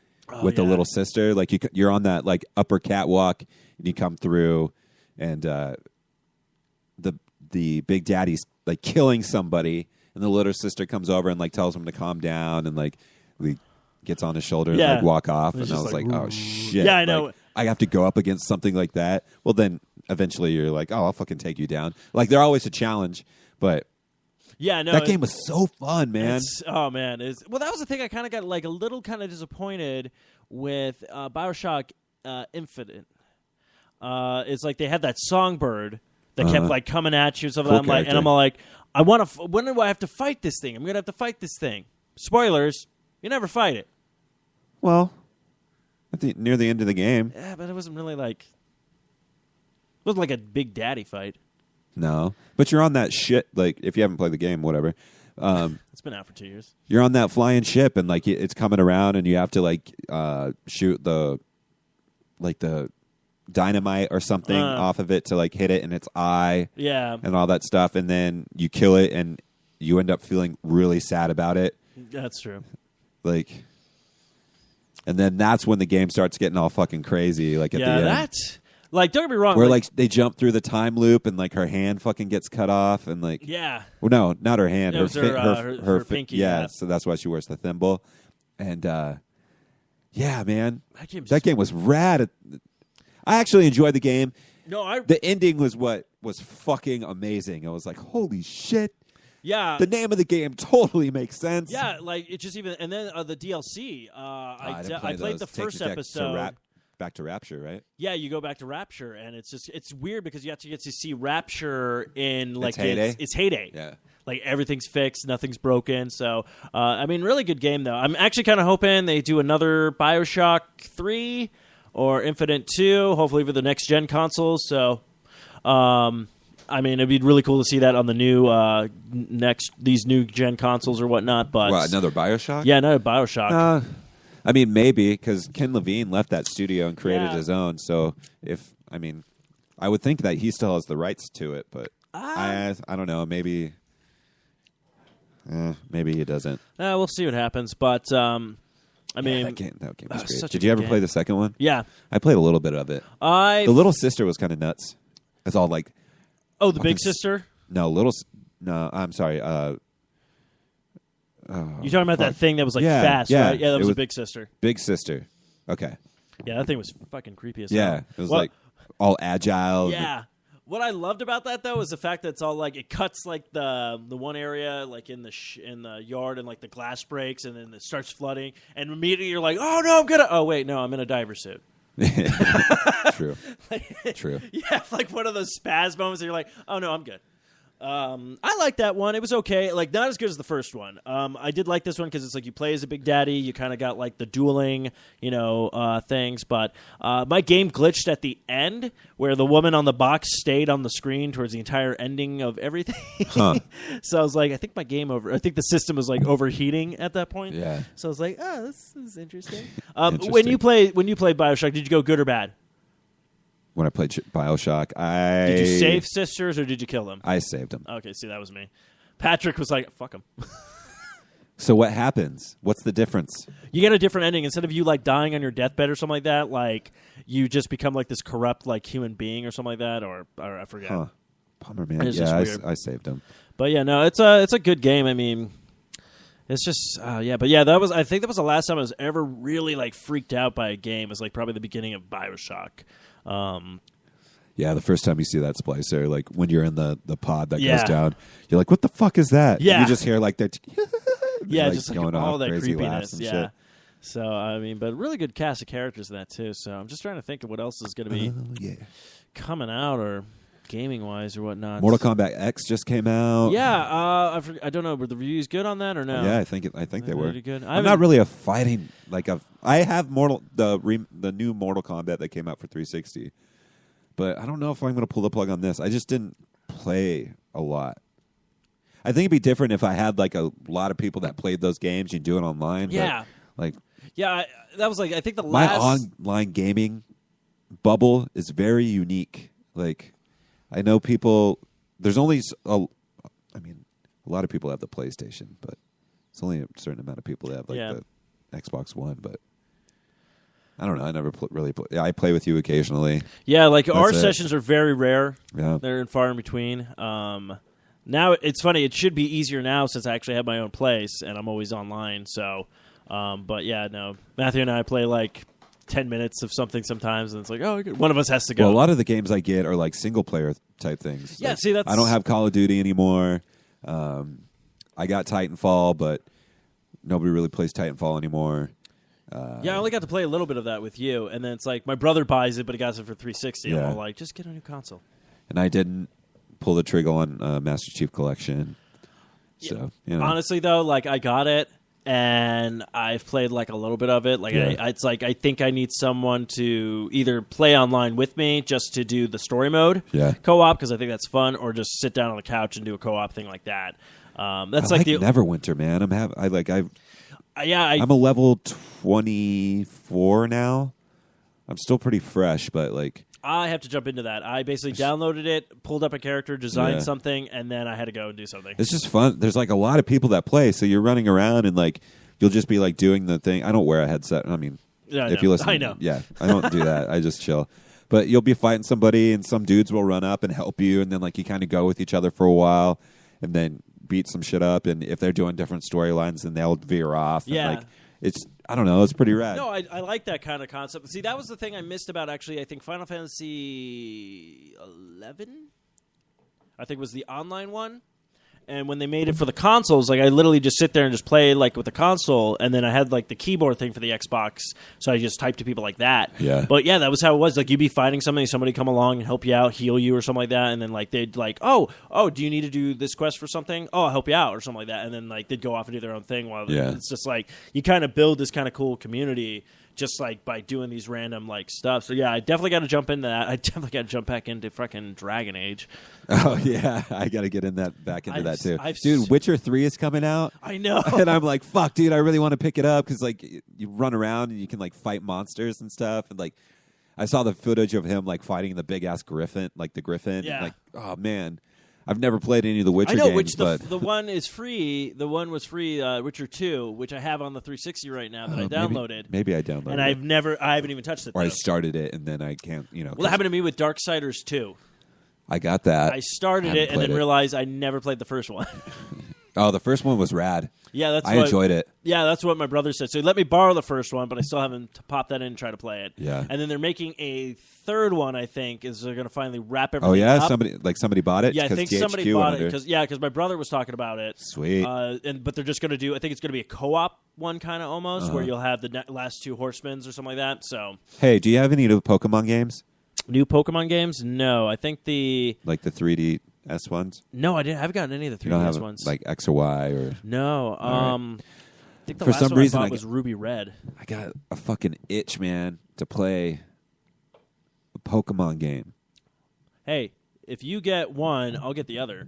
with the little sister. Like you're on that like upper catwalk and you come through, and the Big Daddy's like killing somebody. And the little sister comes over and like tells him to calm down, and like gets on his shoulder and like walk off. And I was like, oh shit! Yeah, I know. Like, I have to go up against something like that. Well, then eventually you're like, oh, I'll fucking take you down. Like they're always a challenge, but yeah, no, that game was so fun, man. Well, that was the thing. I kind of got like a little kind of disappointed with BioShock Infinite. It's like they had that songbird that kept like coming at you and stuff. Cool I'm like, and I'm all like, I want to. When do I have to fight this thing? I'm gonna have to fight this thing. Spoilers: you never fight it. Well, I think near the end of the game. Yeah, but it wasn't really like. It wasn't like a Big Daddy fight. No, but you're on that shit. Like, if you haven't played the game, whatever. It's been out for 2 years. You're on that flying ship, and like it's coming around, and you have to like shoot the dynamite or something off of it to like hit it in its eye, and all that stuff, and then you kill it, and you end up feeling really sad about it. That's true. Like, and then that's when the game starts getting all fucking crazy. Like at the end. Like, don't get me wrong. Where like they jump through the time loop and like her hand fucking gets cut off and like yeah. well no not her hand It was her pinky. yeah, so that's why she wears the thimble and yeah man That game was rad. I actually enjoyed the game. No, The ending was what was fucking amazing. I was like holy shit. Yeah. The name of the game totally makes sense. Yeah, like it just even and then the DLC. I played the first episode. Back to Rapture, right? Yeah, you go back to Rapture, and it's weird because you have to get to see Rapture in like its heyday. Yeah, like everything's fixed, nothing's broken. So I mean, really good game though. I'm actually kind of hoping they do another BioShock 3 or Infinite 2, hopefully for the next gen consoles. So. I mean, it'd be really cool to see that on the new these new gen consoles or whatnot. But another BioShock? Yeah, another BioShock. I mean, maybe because Ken Levine left that studio and created Yeah. his own. So I would think that he still has the rights to it, but I don't know. Maybe he doesn't. We'll see what happens. But I mean, that game was great. such a Did you good ever game. play the second one? Yeah, I played a little bit of it. The little sister was kind of nuts. It's all like the big sister. no, I'm sorry. You talking about that thing that was like Yeah, fast, yeah. right? Yeah, that It was a was- big sister. Big sister. Okay. Yeah, that thing was fucking creepy as Yeah, hell. it was Well, like all agile. yeah. What I loved about that though is the fact that it's all like it cuts like the one area like in the yard and like the glass breaks and then it starts flooding and immediately you're like, oh no, I'm in a diver suit. True. True. Yeah, like one of those spaz moments that you're like, oh no, I'm good. I like that one. It was okay. Like not as good as the first one. I did like this one because it's like you play as a Big Daddy. You kind of got like the dueling, things. But my game glitched at the end where the woman on the box stayed on the screen towards the entire ending of everything. Huh. So I was like, I think the system was like overheating at that point. Yeah. So I was like, oh, this is interesting. Interesting. When you played BioShock, did you go good or bad? When I played BioShock, Did you save sisters or did you kill them? I saved them. Okay, see, that was me. Patrick was like, fuck him. So what happens? What's the difference? You get a different ending. Instead of you, like, dying on your deathbed or something like that, like, you just become, like, this corrupt, like, human being or something like that, or I forget. Huh. Bummer, man. It's Yeah, just weird. I saved them. But, yeah, no, it's a good game. I mean, it's just, yeah. But, yeah, I think that was the last time I was ever really, like, freaked out by a game. It was, like, probably the beginning of BioShock. Yeah, the first time you see that splicer, like when you're in the pod that Yeah. goes down, you're like, "What the fuck is that?" Yeah. You just hear like that. Yeah, like, just like going all off, that crazy creepiness. laughs and Yeah. shit. So, I mean, but really good cast of characters in that, too. So I'm just trying to think of what else is going to be Yeah. coming out or gaming-wise or whatnot. Mortal Kombat X just came out. Yeah, I don't know. Were the reviews good on that or no? Yeah, I think they were. Pretty good. I'm not really a fighting I have the new Mortal Kombat that came out for 360, but I don't know if I'm going to pull the plug on this. I just didn't play a lot. I think it'd be different if I had like a lot of people that played those games. You do it online. Yeah. But, like Yeah, that was like I think the my last. online gaming bubble is very unique. Like I know people. There's only a lot of people have the PlayStation, but it's only a certain amount of people that have like the Xbox One. But I don't know. I never really play. Yeah, I play with you occasionally. Yeah, like our That's it. sessions are very rare. Yeah. They're far in between. Now it's funny. It should be easier now since I actually have my own place and I'm always online. So, but yeah, no. Matthew and I play like 10 minutes of something sometimes, and it's like, oh, one of us has to go. Well, a lot of the games I get are like single player type things. Yeah, Like, see, that's- I don't have Call of Duty anymore. I got Titanfall, but nobody really plays Titanfall anymore. Yeah, I only got to play a little bit of that with you, and then it's like my brother buys it, but he got it for 360. Yeah. I'm all like, just get a new console. And I didn't pull the trigger on Master Chief Collection. So, you know. Honestly, though, like I got it, and I've played like a little bit of it. Like, Yeah. it's like I think I need someone to either play online with me just to do the story mode co-op because I think that's fun, or just sit down on the couch and do a co-op thing like that. That's I like the Neverwinter, man. I'm a level 24 now. I'm still pretty fresh, but like I have to jump into that. I basically downloaded it, pulled up a character, designed Yeah. something, and then I had to go and do something. it's just fun. There's like a lot of people that play, so you're running around and like you'll just be like doing the thing. I don't wear a headset. I mean, Yeah, I if know. you listen, I know. Yeah, I don't do that. I just chill. But you'll be fighting somebody, and some dudes will run up and help you, and then like you kind of go with each other for a while, and then beat some shit up. And if they're doing different storylines, then they'll veer off. Yeah. And, like, I don't know. It's pretty rad. No, I like that kind of concept. See, that was the thing I missed about, actually, I think Final Fantasy 11, I think was the online one. And when they made it for the consoles, like I literally just sit there and just play like with the console, and then I had like the keyboard thing for the Xbox, so I just typed to people like that. Yeah. But yeah, that was how it was. Like you'd be fighting somebody come along and help you out, heal you or something like that, and then like they'd like, oh, do you need to do this quest for something? Oh, I'll help you out or something like that, and then like they'd go off and do their own thing. While it's just like you kind of build this kind of cool community just like by doing these random like stuff. So yeah, I definitely got to jump into that. I definitely got to jump back into fucking Dragon Age. Oh yeah, I got to get back into that too. Dude, Witcher 3 is coming out. I know, and I'm like, fuck, dude, I really want to pick it up because like you run around and you can like fight monsters and stuff, and like I saw the footage of him like fighting the big ass griffin, like the griffin. Yeah. And, like, oh man, I've never played any of the Witcher I know, games, which but the one is free. The one was free, Witcher 2, which I have on the 360 right now that I downloaded. Maybe I downloaded and it. I haven't even touched it. Or though. I started it and then I can't, Well, that happened to me with Darksiders 2. I got that. I started it and then realized I never played the first one. Oh, the first one was rad. Yeah, I enjoyed it. Yeah, that's what my brother said. So he let me borrow the first one, but I still haven't popped that in and try to play it. Yeah. And then they're making a third one, I think, is they're going to finally wrap everything up. Oh, yeah? up. Somebody bought it? Yeah, I think THQ somebody bought it. Because my brother was talking about it. Sweet. But they're just going to do, I think it's going to be a co-op one kind of almost, where you'll have the last two horsemen or something like that. So, hey, do you have any new Pokemon games? New Pokemon games? No. I think like the 3DS ones? No, I haven't gotten any of the 3DS you don't have, ones. Like X or Y or... No. Right. I think the For last some one reason, I bought was Ruby Red. I got a fucking itch, man, to play a Pokemon game. Hey, if you get one, I'll get the other.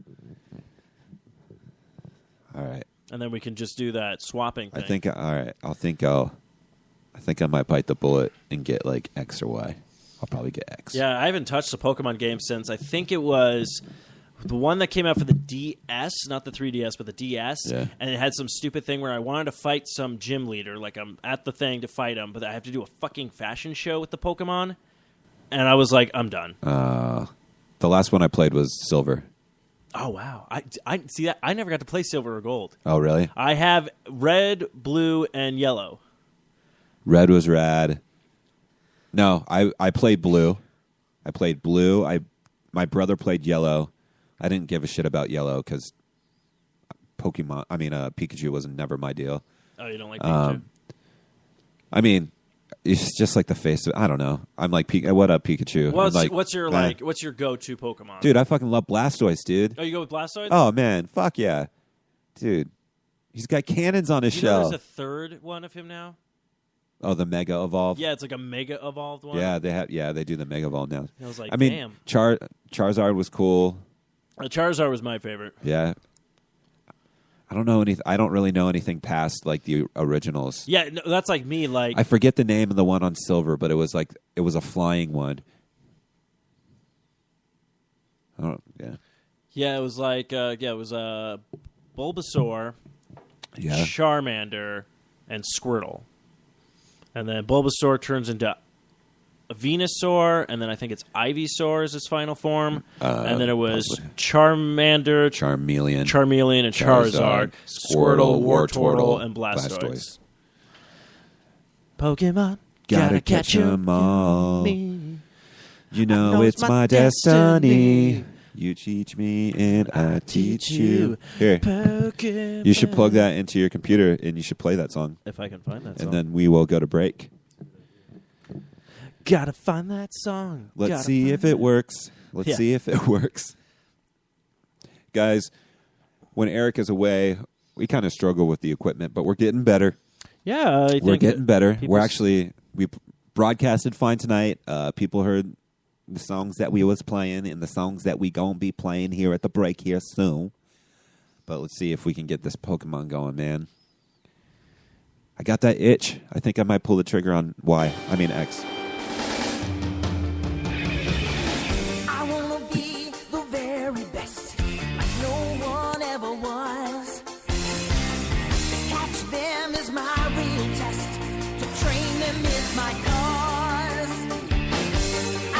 All right. And then we can just do that swapping thing. All right. I think I might bite the bullet and get like X or Y. I'll probably get X. Yeah, I haven't touched a Pokemon game since I think it was the one that came out for the DS, not the 3DS, but the DS. Yeah. And it had some stupid thing where I wanted to fight some gym leader. Like, I'm at the thing to fight him, but I have to do a fucking fashion show with the Pokemon. And I was like, I'm done. The last one I played was Silver. Oh, wow. I see that. I never got to play Silver or Gold. Oh, really? I have Red, Blue, and Yellow. Red was rad. No, I played Blue. I played Blue. My brother played Yellow. I didn't give a shit about Yellow because Pikachu was never my deal. Oh, you don't like Pikachu? I mean, it's just like the face of, I don't know. I'm like, what up, Pikachu? What's your go-to Pokemon? Dude, I fucking love Blastoise, dude. Oh, you go with Blastoise? Oh, man. Fuck yeah. Dude, he's got cannons on his shell. There's a third one of him now? Oh, the Mega Evolve? Yeah, it's like a Mega Evolved one. Yeah, they do the Mega Evolve now. I was like, I mean, damn. Charizard was cool. Charizard was my favorite. Yeah. I don't know anything. I don't really know anything past like the originals. Yeah, no, that's like me. Like, I forget the name of the one on Silver, but it was a flying one. Oh yeah. Yeah, it was like it was Bulbasaur, Yeah. Charmander, and Squirtle, and then Bulbasaur turns into a Venusaur, and then I think it's Ivysaur is its final form, and then it was possibly. Charmander, Charmeleon, and Charizard, Squirtle, Wartortle, and Blastoise. Pokemon, Gotta catch 'em all. You know it's my destiny. You teach me and I teach you. Here, Pokemon. you should plug that into your computer and you should play that song. If I can find that song. And then we will go to break. Gotta find that song. Let's see if it works. Let's see if it works. Guys, when Eric is away, we kind of struggle with the equipment, but we're getting better. Yeah, we're getting better. We broadcasted fine tonight. People heard the songs that we was playing and the songs that we gonna be playing here at the break here soon. But let's see if we can get this Pokemon going, man. I got that itch. I think I might pull the trigger on X. I wanna be the very best, like no one ever was. To catch them is my real test. To train them is my cause. I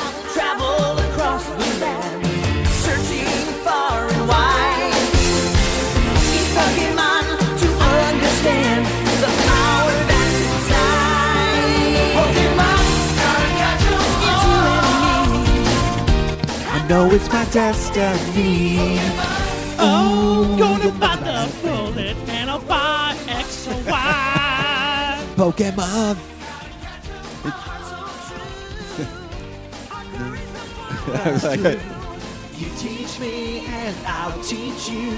know it's my destiny. Oh, gonna find the bullet and I'll buy X or Y. Pokemon. You teach me and I'll teach you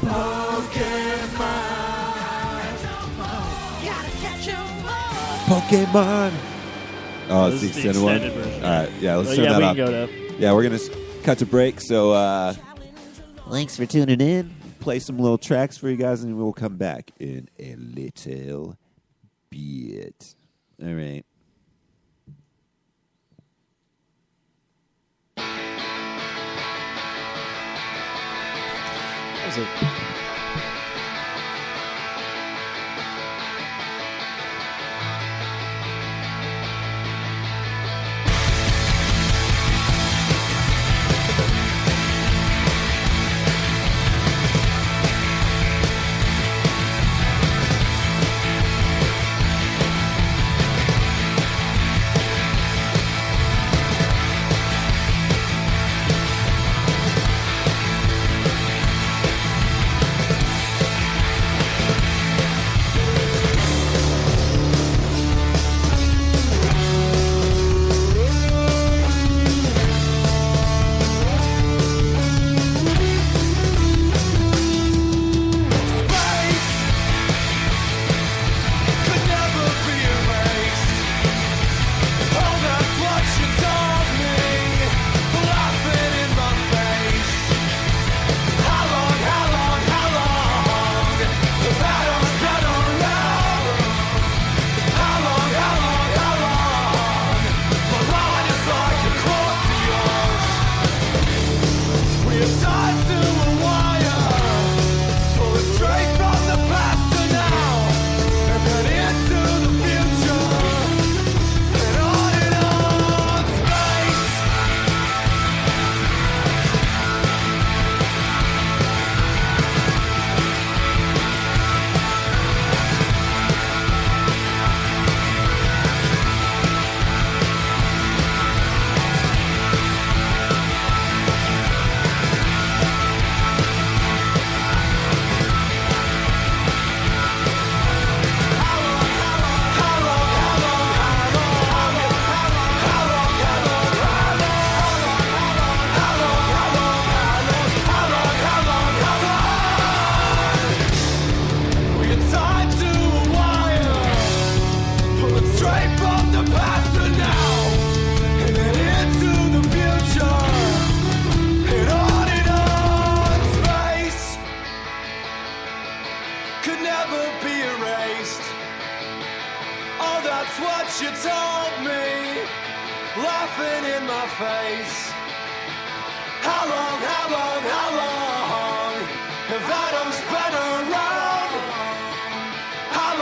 Pokemon. Gotta catch 'em all. Pokemon. Oh, it's This the is the extended one. extended version. All right, yeah, let's Oh, turn yeah, that we off. can go to. Yeah, we're gonna cut to break. So, thanks for tuning in. Play some little tracks for you guys, and we'll come back in a little bit. All right. That was a. you told me, laughing in my face. How long have atoms been around? How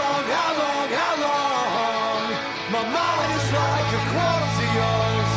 long? My mind is like a quote to yours.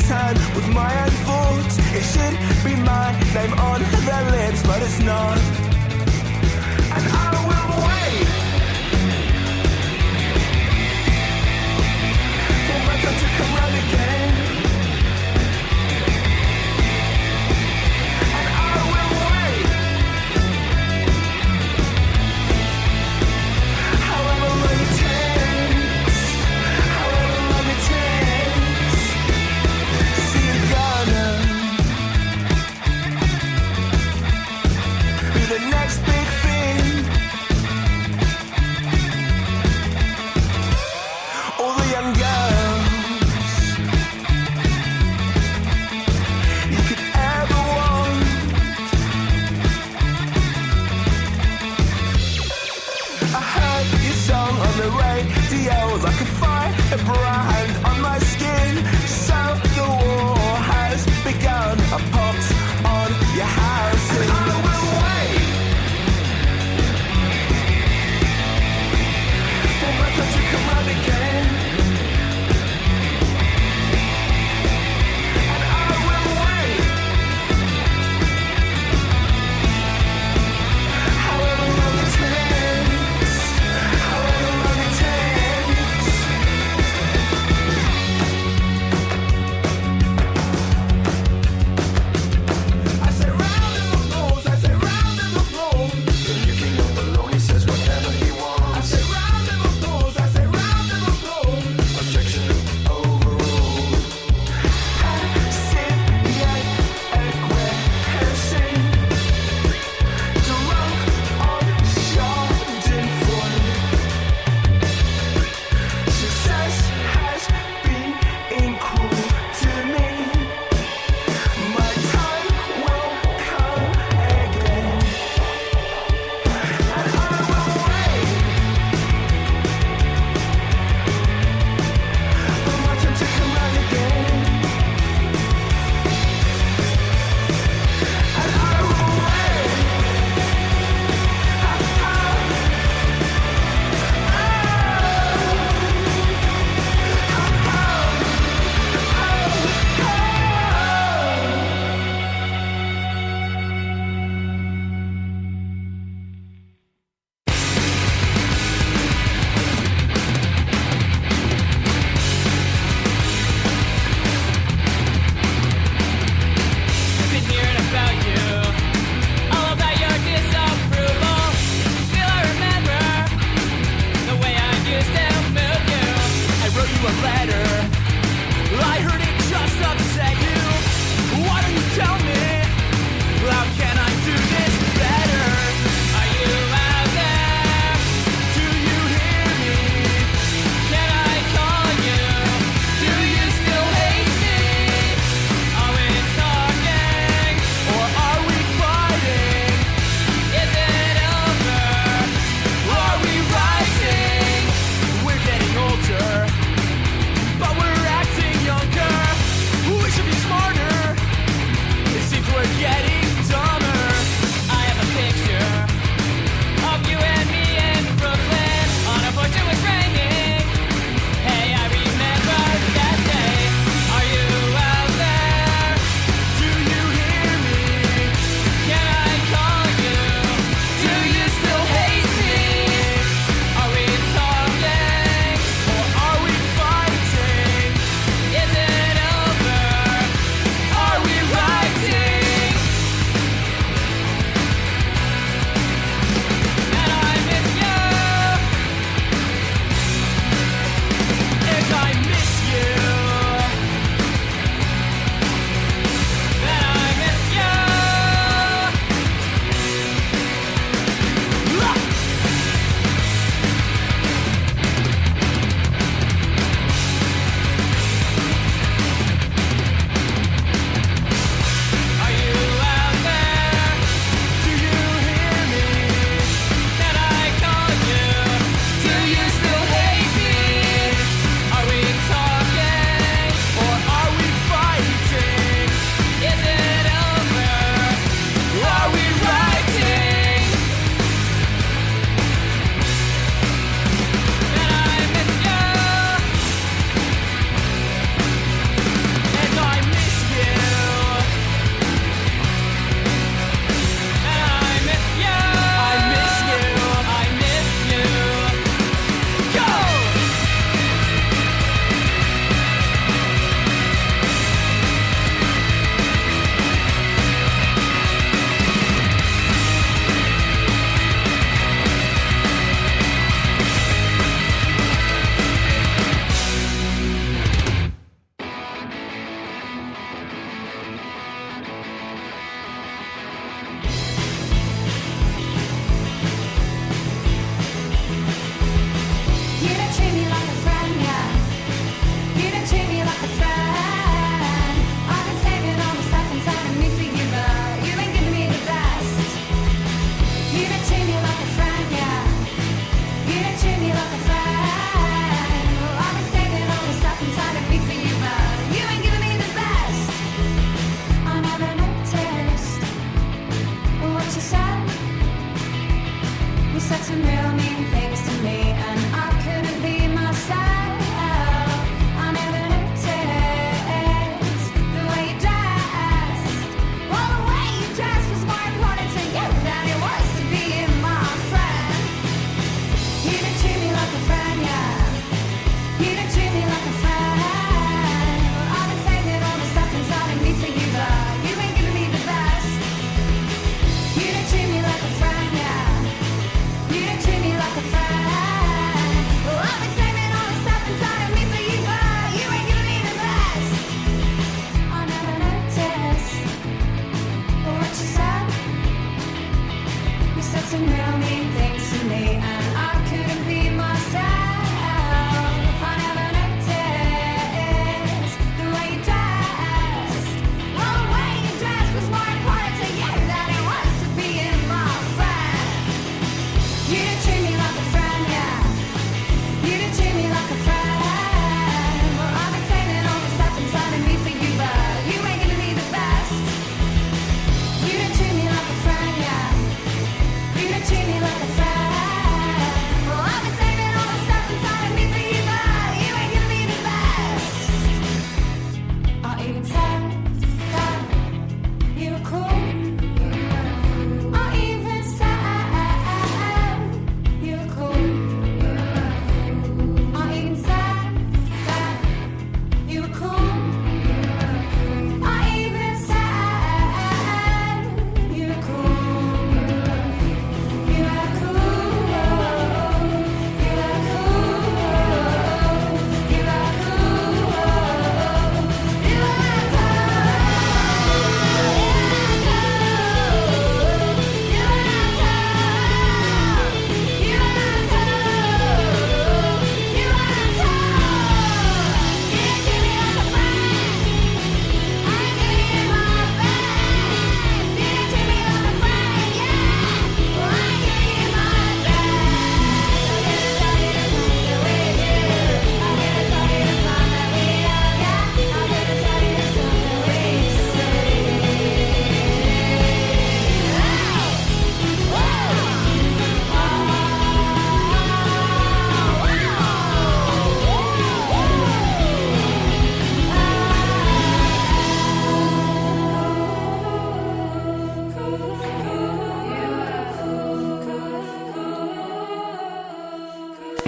Time with my own thoughts. It should be my name on their lips, but it's not. And I will wait for my time to come round again. And I will wait, however long it takes, however long it takes.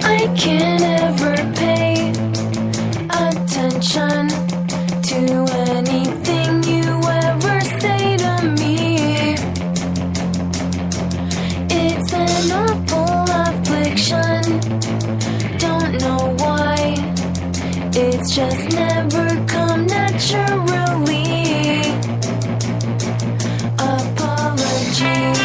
I can't ever pay attention to anything you ever say to me. It's an awful affliction, don't know why. It's just never come naturally. Apologies.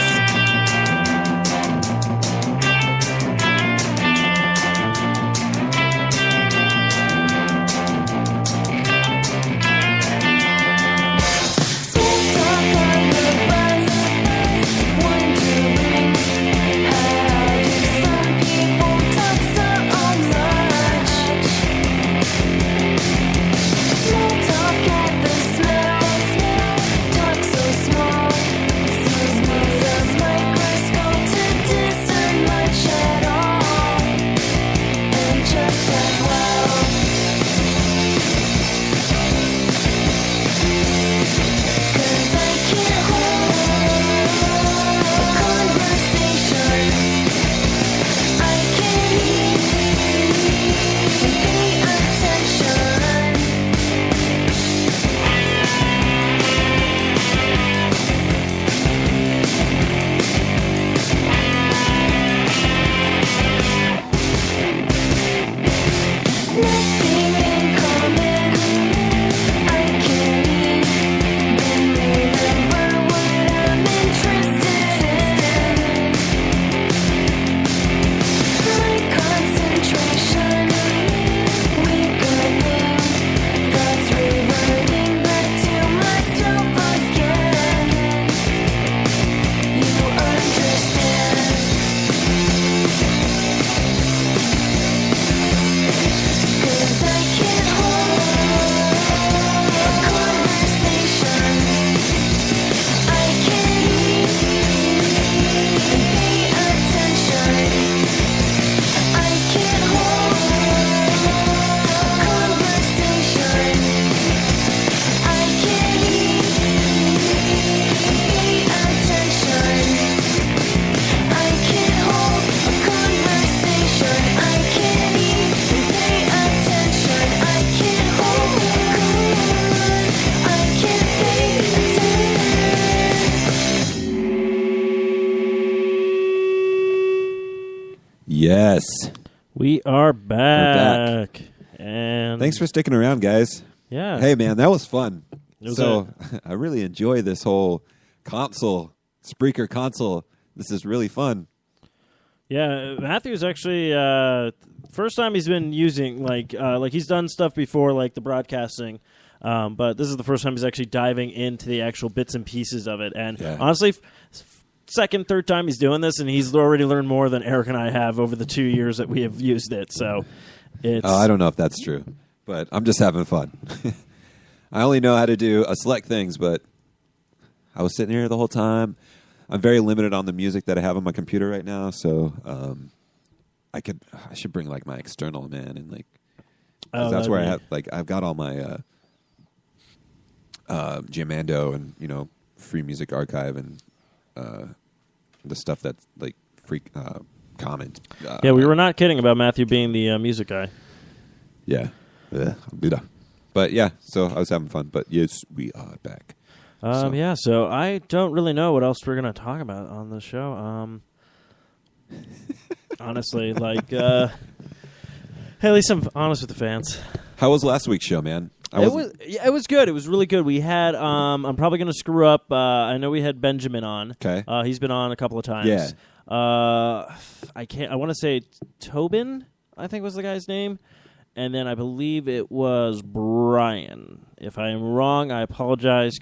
Yes. We are back. And Thanks for sticking around, guys. yeah. Hey, man, that was fun. It was So I really enjoy this whole Spreaker console. This is really fun. Yeah, Matthew's actually first time he's been using like he's done stuff before like the broadcasting, but this is the first time he's actually diving into the actual bits and pieces of it. And Yeah. honestly, second, third time he's doing this, and he's already learned more than Eric and I have over the 2 years that we have used it. So it's I don't know if that's true, but I'm just having fun. I only know how to do select things, but I was sitting here the whole time. I'm very limited on the music that I have on my computer right now, so I should bring like my external, man, and like 'cause that's where I have like I've got all my Jamando and Free Music Archive and the stuff that's like free comment. Yeah, we were not kidding about Matthew being the music guy. Yeah. But yeah, so I was having fun. But yes, we are back. Yeah, so I don't really know what else we're going to talk about on the show. Honestly, like, hey, at least I'm honest with the fans. How was last week's show, man? It was good. It was really good. We had, I'm probably going to screw up. I know we had Benjamin on. Okay. He's been on a couple of times. Yeah. I want to say Tobin, I think was the guy's name. And then I believe it was Brian. If I am wrong, I apologize.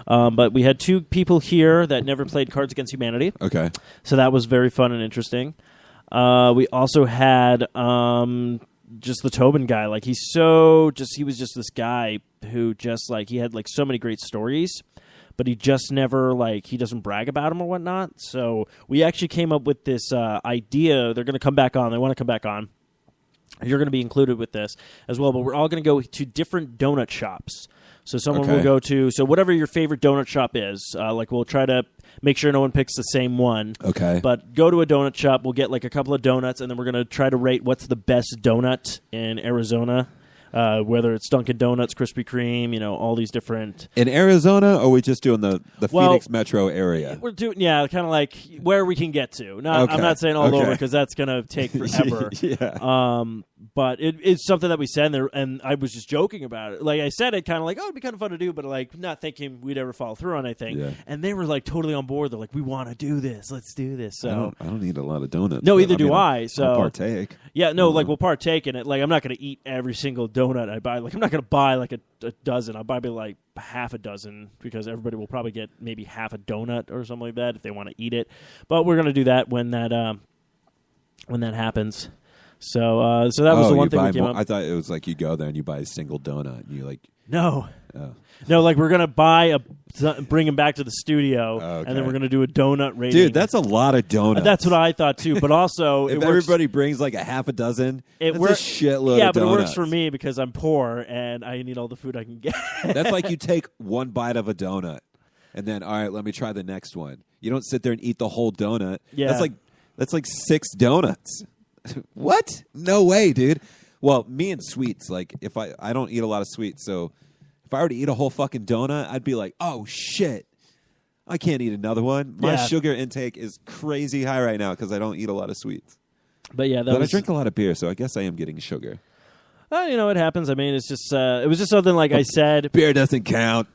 But we had two people here that never played Cards Against Humanity. Okay. So that was very fun and interesting. We also had just the Tobin guy. Like he was just this guy who just like he had like so many great stories, but he just never he doesn't brag about them or whatnot. So we actually came up with this idea. They're going to come back on. They want to come back on. You're going to be included with this as well, but we're all going to go to different donut shops. So someone will go to whatever your favorite donut shop is. We'll try to make sure no one picks the same one. Okay. But go to a donut shop. We'll get like a couple of donuts, and then we're going to try to rate what's the best donut in Arizona. Whether it's Dunkin' Donuts, Krispy Kreme, all these different. In Arizona, or are we just doing the Phoenix metro area? We're doing, kind of like where we can get to. I'm not saying all over because that's going to take forever. Yeah. But it's something that we said there, and I was just joking about it. Like I said, it kind of like, it'd be kind of fun to do, but like not thinking we'd ever follow through on anything. Yeah. And they were like totally on board. They're like, we want to do this. Let's do this. So I don't eat a lot of donuts. No, either do I. So I'll partake. Yeah, no, we'll partake in it. Like I'm not going to eat every single donut I buy. Like I'm not going to buy like a dozen. I'll buy like half a dozen because everybody will probably get maybe half a donut or something like that if they want to eat it. But we're going to do that when that happens. So that was the one thing we came up. I thought it was like you go there and you buy a single donut and you like. No. No, like we're gonna bring him back to the studio, okay. and then we're gonna do a donut rating. Dude, that's a lot of donuts. That's what I thought too. But also, if everybody brings like a half a dozen, that's a shitload. Yeah, of donuts. but it works for me because I'm poor and I need all the food I can get. That's like you take one bite of a donut, and then all right, let me try the next one. You don't sit there and eat the whole donut. Yeah, that's like 6 donuts. What? No way, dude. Well, me and sweets, like if I don't eat a lot of sweets, so if I were to eat a whole fucking donut, I'd be like, oh shit, I can't eat another one. My sugar intake is crazy high right now because I don't eat a lot of sweets. But yeah, I drink a lot of beer, so I guess I am getting sugar. It happens. I mean, it's just it was just something like I said. Beer doesn't count.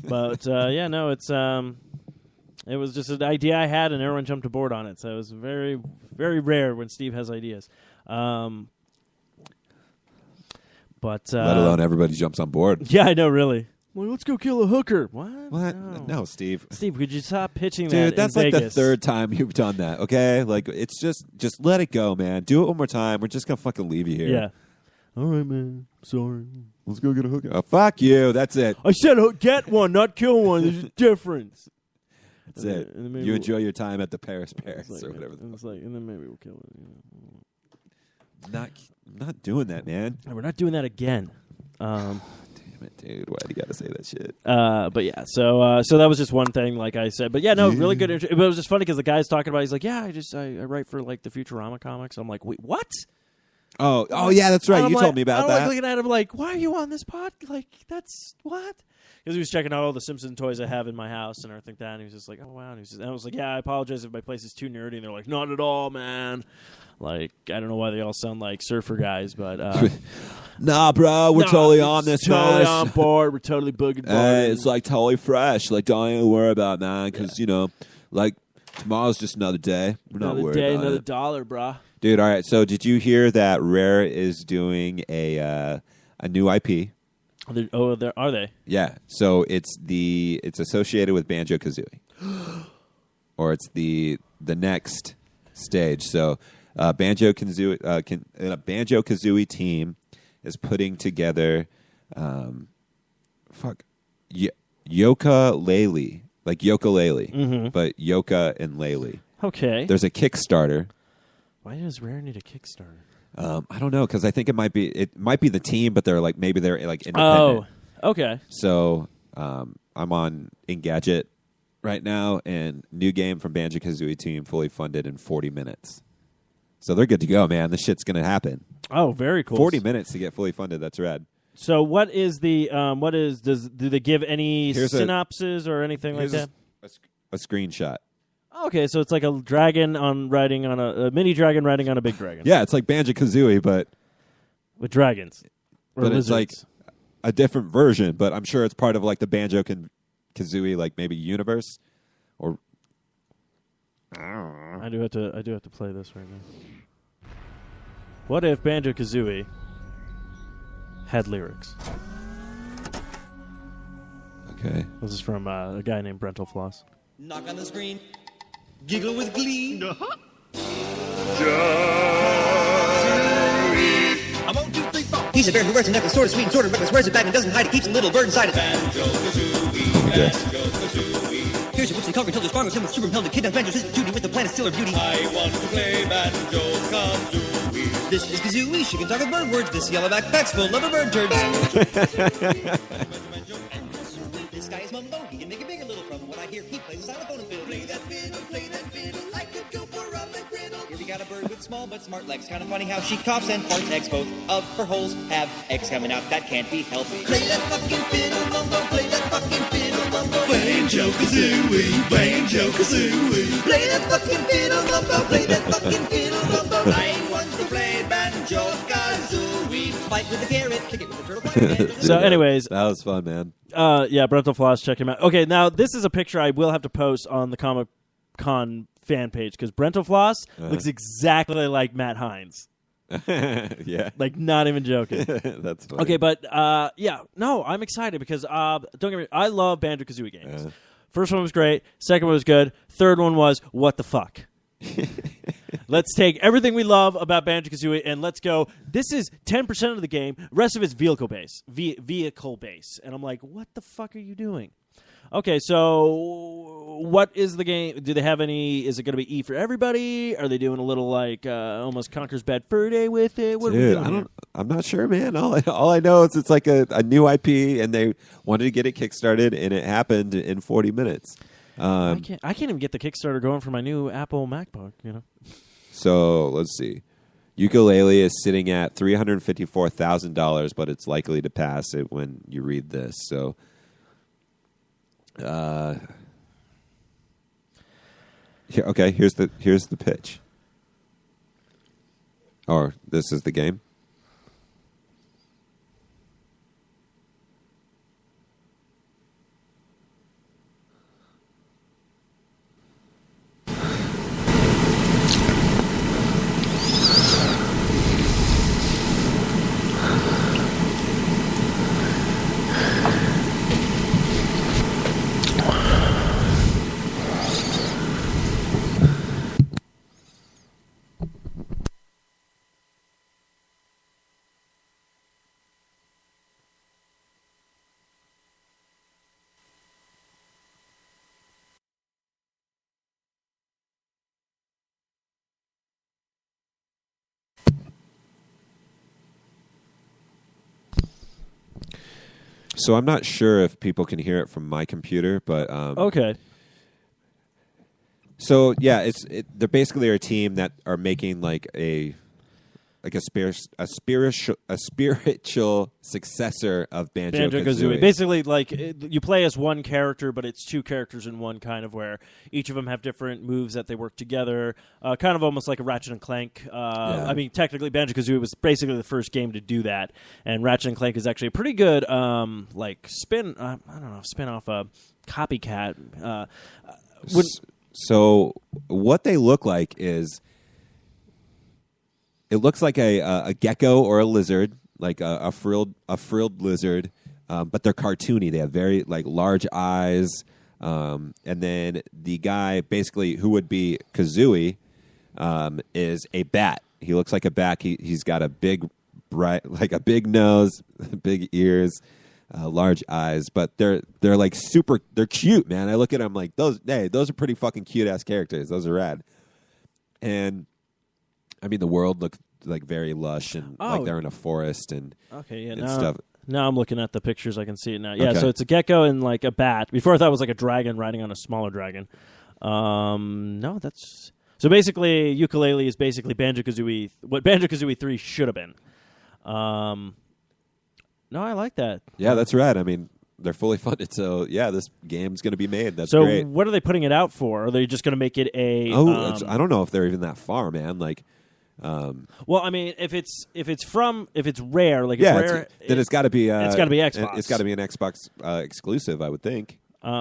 But it's it was just an idea I had, and everyone jumped aboard on it. So it was very, very rare when Steve has ideas. But let alone everybody jumps on board. Yeah, I know, really. Well, let's go kill a hooker. What? No, Steve. Steve, could you stop pitching that? Dude, that's in like Vegas? the third time you've done that. Okay, like it's just let it go, man. Do it one more time. We're just gonna fucking leave you here. Yeah. All right, man. Sorry. Let's go get a hooker. Oh, fuck you. That's it. I said get one, not kill one. There's a difference. That's it. You enjoy your time at the Paris or whatever. And then maybe we'll kill it. Not doing that, man. We're not doing that again. Damn it, dude. Why do you got to say that shit? But yeah, so that was just one thing, like I said. But yeah, no, really good. But it was just funny because the guy's talking about. He's like, yeah, I write for like the Futurama comics. I'm like, wait, what? Oh yeah, that's right. You told me about that. I'm looking at him like, why are you on this pod? Like, that's what? Because he was checking out all the Simpson toys I have in my house and everything like that. And he was just like, oh wow. And I was like, yeah, I apologize if my place is too nerdy. And they're like, not at all, man. Like, I don't know why they all sound like surfer guys, but nah, bro, we're totally on this, man. Totally on board. We're totally booging. Hey, it's like totally fresh. Like, don't even worry about it, man. Because like tomorrow's just another day. We're not worried about another it. dollar, brah. Dude, all right. So, did you hear that Rare is doing a new IP? Are they? Yeah. So it's associated with Banjo-Kazooie, or it's the next stage. So, Banjo-Kazooie team is putting together, Yooka-Laylee, like Yooka-Laylee, but Yoka and Laylee. Okay. There's a Kickstarter. Why does Rare need a Kickstarter? I don't know, because I think it might be the team, but they're like maybe they're like independent. Oh, Okay. So I'm on Engadget right now, and new game from Banjo-Kazooie team fully funded in 40 minutes. So they're good to go, man. This shit's going to happen. Oh, very cool. 40 minutes to get fully funded. That's rad. So what is the do they give any Here's synopsis or anything like Here's that? a screenshot. Okay, so it's like a dragon riding on a mini dragon riding on a big dragon. Yeah, it's like Banjo-Kazooie, but With dragons. Or it's like lizards. a different version. But I'm sure it's part of like the Banjo-Kazooie like maybe universe, or I do have to play this right now. What if Banjo-Kazooie had lyrics? okay. This is from a guy named Brental Floss. Knock on the screen. Giggle with glee. I won't 2, 3, 4. He's a bear who wears a necklace, sort of sweet and sort of reckless, wears it back and doesn't hide it, keeps a little bird inside it. Here's your witchy conquer until there's strong as him with super impelled to kidnap Banjo's sister Judy with the plan of still her beauty. I want to play Banjo-Kazooie. This is Kazooie, she can talk with bird words. This yellow backpack's full of a bird turds. This guy is Mumbo, he can make it big a little from what I hear. He plays a xylophone and fiddle. Play that fiddle like a cooper on the griddle. Here we got a bird with small but smart legs. Kind of funny how she coughs and farts. Eggs, both of her holes have eggs coming out. That can't be healthy. Play that fucking fiddle, Mumbo. Play that fucking fiddle, Mumbo. Banjo-Kazooie, Banjo-Kazooie. Play that fucking fiddle, Mumbo. Play that fucking fiddle, Mumbo. I want to play Banjo-Kazooie. Fight with a carrot, kick it with a turtle. So, anyways, That was fun, man. yeah, Brental Floss, check him out. Okay, now this is a picture I will have to post on the Comic Con fan page because Brental Floss looks exactly like Matt Hines. Yeah. Like, not even joking. That's funny. Okay, but yeah, no, I'm excited because don't get me. I love Banjo-Kazooie games. First one was great. Second one was good. Third one was what the fuck. Let's take everything we love about Banjo-Kazooie and let's go. This is 10% of the game. Rest of it's vehicle base. Vehicle base. And I'm like, what the fuck are you doing? Okay, so what is the game? Do they have any? Is it going to be E for everybody? Are they doing a little like almost Conker's Bad Fur Day with it? What are we Dude, doing here? I'm not sure, man. All I know is it's like a new IP, and they wanted to get it kickstarted, and it happened in 40 minutes. I can't even get the Kickstarter going for my new Apple MacBook. You know. So let's see. Ukulele is sitting at $354,000, but it's likely to pass it when you read this. So, here's the pitch. Or this is the game. So I'm not sure if people can hear it from my computer, but Okay. So yeah, they're basically a team that are making like a spiritual successor of Banjo-Kazooie. Basically, like you play as one character, but it's two characters in one, kind of where each of them have different moves that they work together. Kind of almost like a Ratchet and Clank. I mean, technically, Banjo-Kazooie was basically the first game to do that, and Ratchet and Clank is actually a pretty good like spin-off copycat. So what they look like is, it looks like a gecko or a lizard, like a frilled lizard, but they're cartoony. They have very like large eyes, and then the guy basically who would be Kazooie is a bat. He looks like a bat. He's got a big nose, big ears, large eyes, but they're like they're cute, man. I look at them like those are pretty fucking cute ass characters. Those are rad. And I mean, the world looks like very lush and like they're in a forest and stuff. Now I'm looking at the pictures. I can see it now. Yeah, Okay. so it's a gecko and like a bat. Before I thought it was like a dragon riding on a smaller dragon. No, that's... So basically, Yooka-Laylee is basically Banjo-Kazooie... What Banjo-Kazooie 3 should have been. No, I like that. Yeah, that's right. I mean, they're fully funded, so yeah, this game's going to be made. That's So great. what are they putting it out for? Are they just going to make it a... I don't know if they're even that far, man. Like, Well, I mean, if it's rare, like yeah, it's rare, then it's got to be. it's gotta be Xbox. It's got to be an Xbox exclusive, I would think.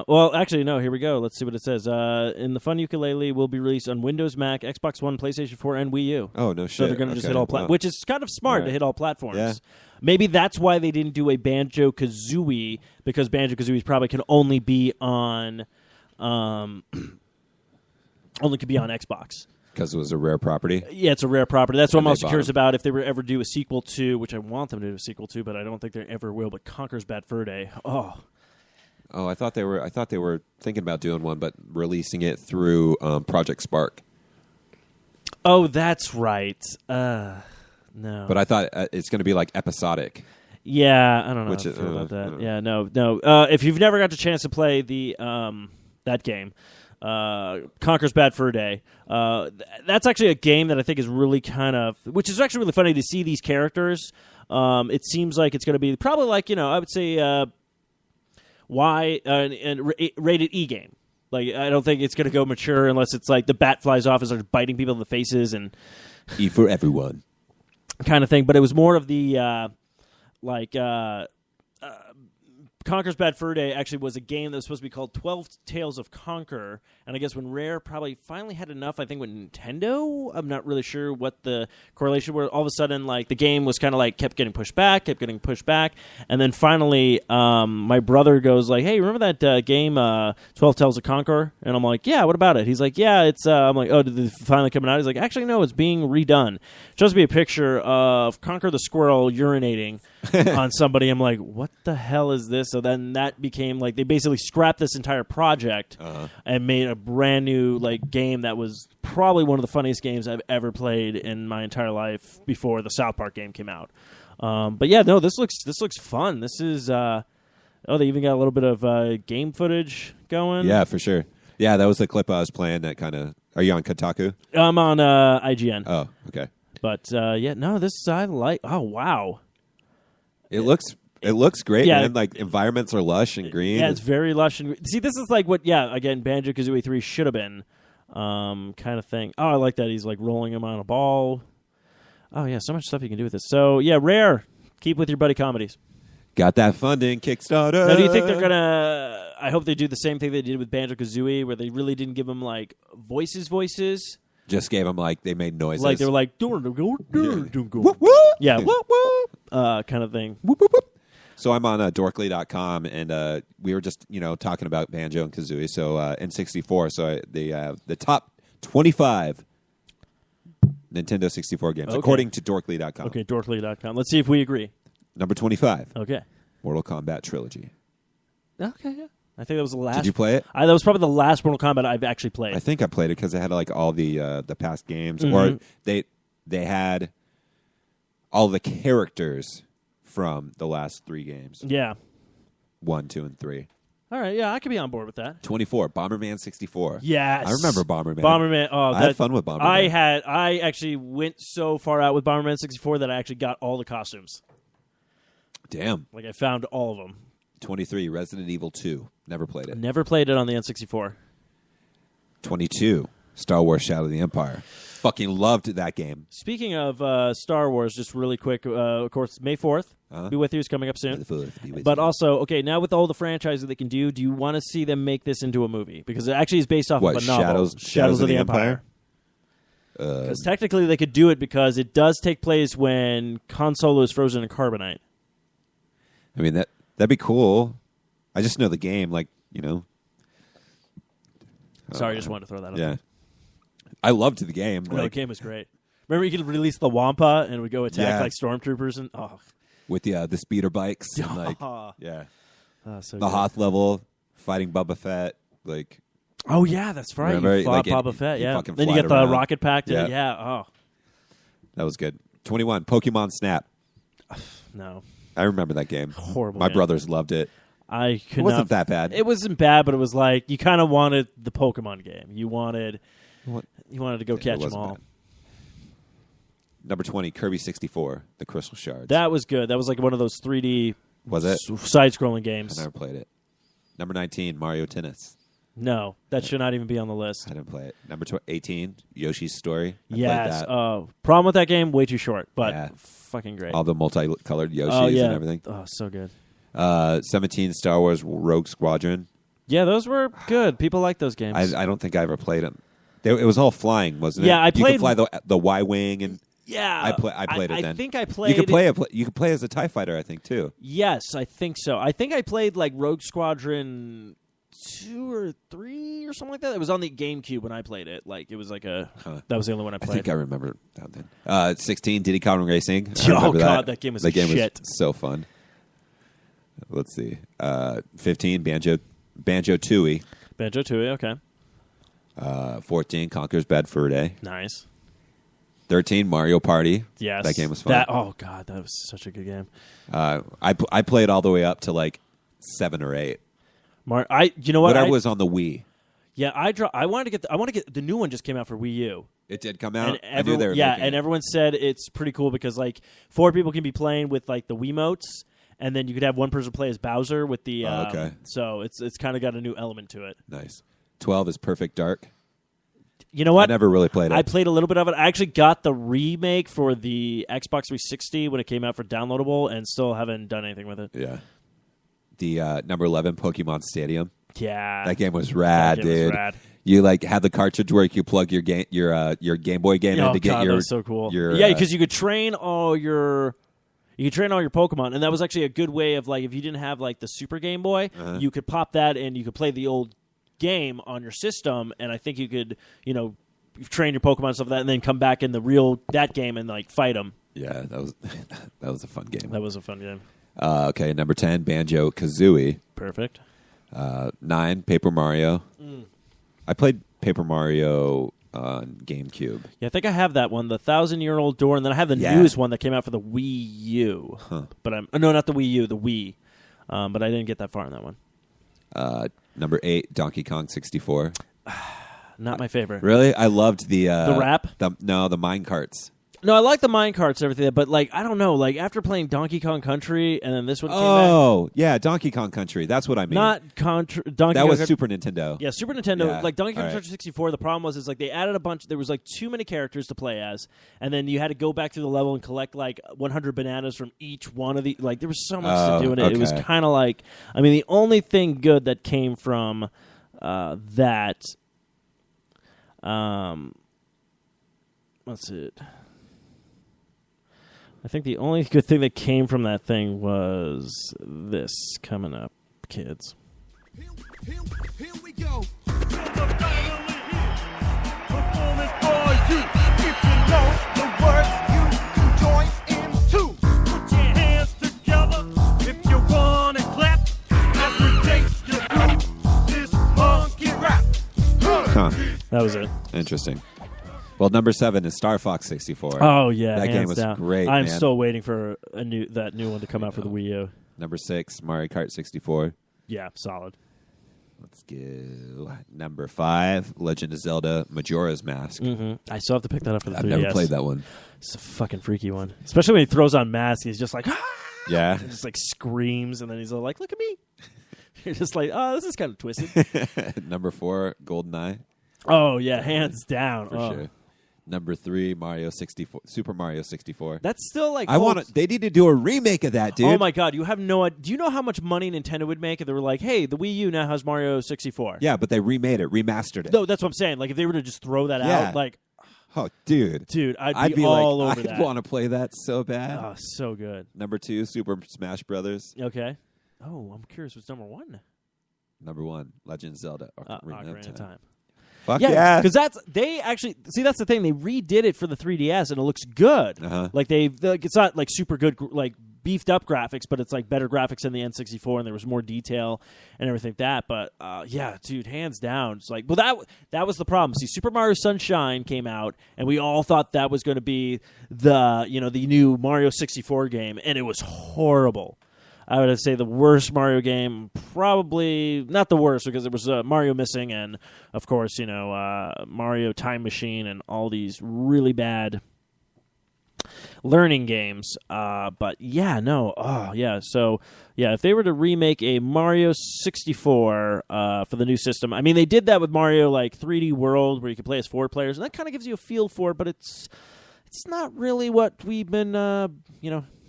well, actually, no. Here we go. Let's see what it says. In the fun Yooka-Laylee will be released on Windows, Mac, Xbox One, PlayStation 4, and Wii U. Oh no, shit! So they're going to just hit all Wow. which is kind of smart to Right. hit all platforms. Yeah. Maybe that's why they didn't do a Banjo-Kazooie, because Banjo-Kazooie probably can only be on, only could be on Xbox. because it was a rare property. Yeah, it's a rare property. That's what And I'm they also bought curious them. about, if they were ever do a sequel to, which I want them to do a sequel to, but I don't think they ever will. But Conker's Bad Fur Day. Oh, Oh, I thought they were thinking about doing one, but releasing it through Project Spark. oh, that's right. No, But I thought it's going to be like episodic. yeah, I don't know Which how I is- feel about I that. don't Yeah, no. If you've never got the chance to play the that game, Conker's Bad Fur Day, that's actually a game that I think is really which is actually really funny to see these characters. It seems like it's going to be probably like, I would say rated E game. Like, I don't think it's going to go mature unless it's like the bat flies off and starts biting people in the faces and E for everyone. kind of thing. But it was more of the Conker's Bad Fur Day actually was a game that was supposed to be called 12 Tales of Conker, and I guess when Rare probably finally had enough, I think with Nintendo, I'm not really sure what the correlation were. All of a sudden, like, the game was kind of like kept getting pushed back, and then finally, my brother goes like, "Hey, remember that game 12 Tales of Conker?" And I'm like, "Yeah, what about it?" He's like, "Yeah, it's." I'm like, "Oh, did it finally come out?" He's like, "Actually, no, it's being redone." Shows me a picture of Conker the squirrel urinating on somebody. I'm like, what the hell is this? So then that became like, they basically scrapped this entire project and made a brand new like game that was probably one of the funniest games I've ever played in my entire life before the South Park game came out. But yeah, no, this looks fun. This is they even got a little bit of game footage going. Yeah, for sure. Yeah, that was the clip I was playing. That kind of. Are you on Kotaku? I'm on IGN. Oh, okay. But yeah, no, this I like. Oh wow. It looks great, Yeah. man. Like, environments are lush and green. Yeah, it's very lush and see. This is like what, again, Banjo-Kazooie 3 should have been, kind of thing. Oh, I like that he's like rolling him on a ball. Oh yeah, so much stuff you can do with this. So yeah, Rare, keep with your buddy comedies. Got that funding, Kickstarter. Now, do you think they're gonna? I hope they do the same thing they did with Banjo-Kazooie, where they really didn't give him like voices. Just gave them, like, they made noises. Like they were like, yeah, kind of thing. So I'm on dorkly.com, and we were just, talking about Banjo and Kazooie. So N64. So they have the top 25 Nintendo 64 games, Okay. according to dorkly.com. Okay, dorkly.com. Let's see if we agree. Number 25, Okay. Mortal Kombat Trilogy. Okay, yeah. I think that was the last. Did you play it? That was probably the last Mortal Kombat I've actually played. I think I played it because it had like all the past games, Mm-hmm. or they had all the characters from the last 3 games, Yeah. 1, 2, and 3. All right. Yeah, I could be on board with that. 24, Bomberman 64. Yes. I remember Bomberman. Bomberman. Oh, I had fun with Bomberman. I actually went so far out with Bomberman 64 that I actually got all the costumes. Damn. Like, I found all of them. 23, Resident Evil 2. Never played it. Never played it on the N64. 22, Star Wars Shadow of the Empire. Fucking loved that game. Speaking of Star Wars, just really quick, of course, May 4th, Be With You is coming up soon. But also, okay, now with all the franchises they can do you want to see them make this into a movie? Because it actually is based off What, of a novel. Shadows of the Empire? Because technically they could do it because it does take place when Han Solo is frozen in carbonite. I mean, that'd be cool. I just know the game, like, Sorry, I just wanted to throw that out. Yeah. I loved the game. No, the Like, game was great. Remember, you could release the Wampa and we go attack Yeah. like stormtroopers and with the speeder bikes and like yeah, so the good. Hoth level fighting Boba Fett, like Oh yeah, that's right. Remember, You fought like, Boba it- Fett. he Yeah. fucking Then you flied get the around. rocket pack. Yeah. Yeah. Oh that was good. 21, Pokemon Snap. no. I remember that game. Horrible My game. brothers loved it. I could It wasn't not, that bad. It wasn't bad, but it was like you kind of wanted the Pokemon game. You wanted to go catch them wasn't all. bad. Number 20, Kirby 64, the Crystal Shards. That was good. That was like one of those 3D was it? side-scrolling I games. never played it. Number 19, Mario Tennis. No, that should not even be on the list. I didn't play it. Number 18, Yoshi's Story. I Yes. played that. Problem with that game, way too short, but Yeah. fucking great. All the multicolored Yoshis oh yeah, and everything. Oh, so good. 17, Star Wars Rogue Squadron. Yeah, those were good. People like those games. I don't think I ever played them. It was all flying, wasn't it? Yeah, I You played- could fly the Y-wing, and yeah, I played it then. I think I played. You could play as a TIE fighter, I think, too. Yes, I think so. I think I played like Rogue Squadron 2 or 3 or something like that. It was on the GameCube when I played it. Like it was like that was the only one I I played. think I remember that then. 16, Diddy Kong Racing. I Oh, remember God, that game was shit. was so fun. Let's see. 15, Banjo-Tooie. Banjo-Tooie, okay. 14, Conker's Bad Fur Day. Nice. 13, Mario Party. Yes. That game was fun. Oh, God, that was such a good game. I played all the way up to like 7 or 8. You know what? But I was on the Wii. Yeah, I wanted to get the new one just came out for Wii U. It did come out. And I knew they were making it. everyone said it's pretty cool because like 4 people can be playing with like the Wiimotes, and then you could have one person play as Bowser with the. okay. So it's kind of got a new element to it. Nice. 12 is Perfect Dark. You know what? I never really played it. I played a little bit of it. I actually got the remake for the Xbox 360 when it came out for downloadable, and still haven't done anything with it. Yeah. The number 11, Pokemon Stadium. Yeah, That game was rad, That game was dude. rad. You like had the cartridge where you could plug your Game Boy game in to get God, your. that was so cool. Your, Yeah, because you could train all your Pokemon, and that was actually a good way of like if you didn't have like the Super Game Boy, you could pop that and you could play the old game on your system, and I think you could train your Pokemon and stuff like that, and then come back in that game and like fight them. Yeah, that was a fun game. That was a fun game. Okay, number 10, Banjo Kazooie. Perfect. 9, Paper Mario. I played Paper Mario on GameCube. Yeah, I think I have that one, the 1,000-Year-Old Door, and then I have the Yeah. newest one that came out for the Wii U. But no, not the Wii U, the Wii. But I didn't get that far in that one. Number 8, Donkey Kong 64. Not my favorite. Really? I loved the rap? the minecarts. No, I like the minecarts and everything, but like I don't know, like after playing Donkey Kong Country and then this one came back. Oh, yeah, Donkey Kong Country. That's what I mean. Not Donkey that Kong was Country- Super Nintendo. Yeah, Super Nintendo. Yeah, Like Donkey Kong all right. Country 64. The problem was like they added a bunch. There was like too many characters to play as, and then you had to go back through the level and collect like 100 bananas from each one of the. Like there was so much to do in it. It was okay. kind of like the only thing good that came from that. What's it? I think the only good thing that came from that thing was this coming up, kids. Here we go. Performance for you. If you know the words, you can join in too. Put your hands together if you wanna clap. As we take you through this funky rap. Huh. That was it. Interesting. Well, number 7 is Star Fox 64. Oh yeah, that hands game was down. great. I'm man. still waiting for that new one to come out for the Wii U. Number 6, Mario Kart 64. Yeah, solid. Let's go. Number 5, Legend of Zelda: Majora's Mask. I still have to pick that up for the 3DS. I've never played that one. It's a fucking freaky one, especially when he throws on mask. He's just like, Yeah. and just like screams, and then he's all like, "Look at me." You're just like, "Oh, this is kind of twisted." Number 4, GoldenEye. Oh yeah, hands down. For sure. Number 3, Super Mario 64. That's still like They need to do a remake of that, dude. Oh my god, you have no idea. Do you know how much money Nintendo would make if they were like, "Hey, the Wii U now has Mario 64"? Yeah, but they remade it, remastered it. No, that's what I'm saying. Like if they were to just throw that Yeah. out, like, Oh, dude. I'd be all like, over I'd that. want to play that so bad. Oh, so good. Number 2, Super Smash Brothers. Okay. Oh, I'm curious. What's number 1? Number 1, Legend of Zelda: Ocarina of Time. Fuck yeah. because that's that's the thing. They redid it for the 3DS and it looks good. Uh-huh. Like it's not like super good, like beefed up graphics, but it's like better graphics than the N64, and there was more detail and everything like that. But yeah, dude, hands down, it's like, well, that was the problem. See, Super Mario Sunshine came out, and we all thought that was going to be the new Mario 64 game, and it was horrible. I would say the worst Mario game, probably not the worst because there was Mario missing, and of course, Mario Time Machine and all these really bad learning games. But yeah, no, So yeah, if they were to remake a Mario 64 for the new system, I mean, they did that with Mario like 3D World, where you could play as 4 players, and that kind of gives you a feel for it. But it's not really what we've been,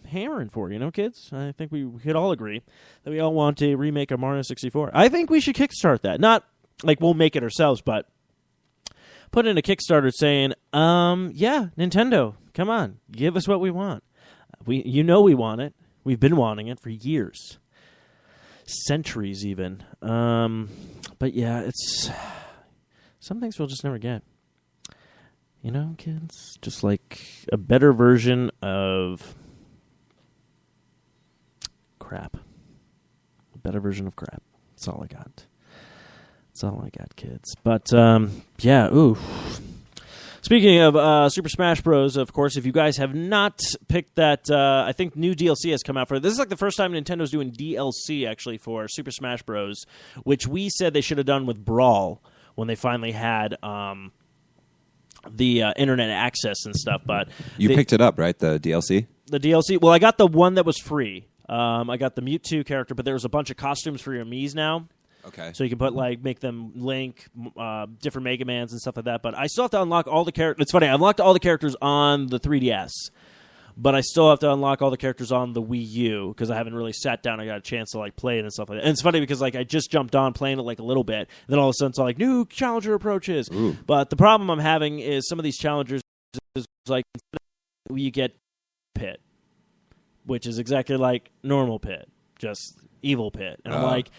hammering for, kids. I think we could all agree that we all want to remake a Mario 64. I think we should kickstart that. Not like we'll make it ourselves, but put in a Kickstarter saying, yeah, Nintendo, come on, give us what we want. We want it. We've been wanting it for years. Centuries even. But yeah, it's some things we'll just never get. Kids? Just like a better version of crap. A better version of crap. That's all I got. That's all I got, kids. But, yeah, ooh. Speaking of Super Smash Bros., of course, if you guys have not picked that, I think new DLC has come out for it. This is like the first time Nintendo's doing DLC, actually, for Super Smash Bros., which we said they should have done with Brawl when they finally had the internet access and stuff. But you picked it up, right, the DLC? The DLC? Well, I got the one that was free. I got the Mewtwo character, but there was a bunch of costumes for your Miis now. Okay. So you can make them Link, different Mega Mans and stuff like that. But I still have to unlock all the characters. It's funny, I unlocked all the characters on the 3DS, but I still have to unlock all the characters on the Wii U because I haven't really sat down and got a chance to play it and stuff like that. And it's funny because I just jumped on playing it a little bit, and then all of a sudden it's new challenger approaches. Ooh. But the problem I'm having is some of these challengers is you get Pit, which is exactly like normal Pit, just evil Pit. And I'm like,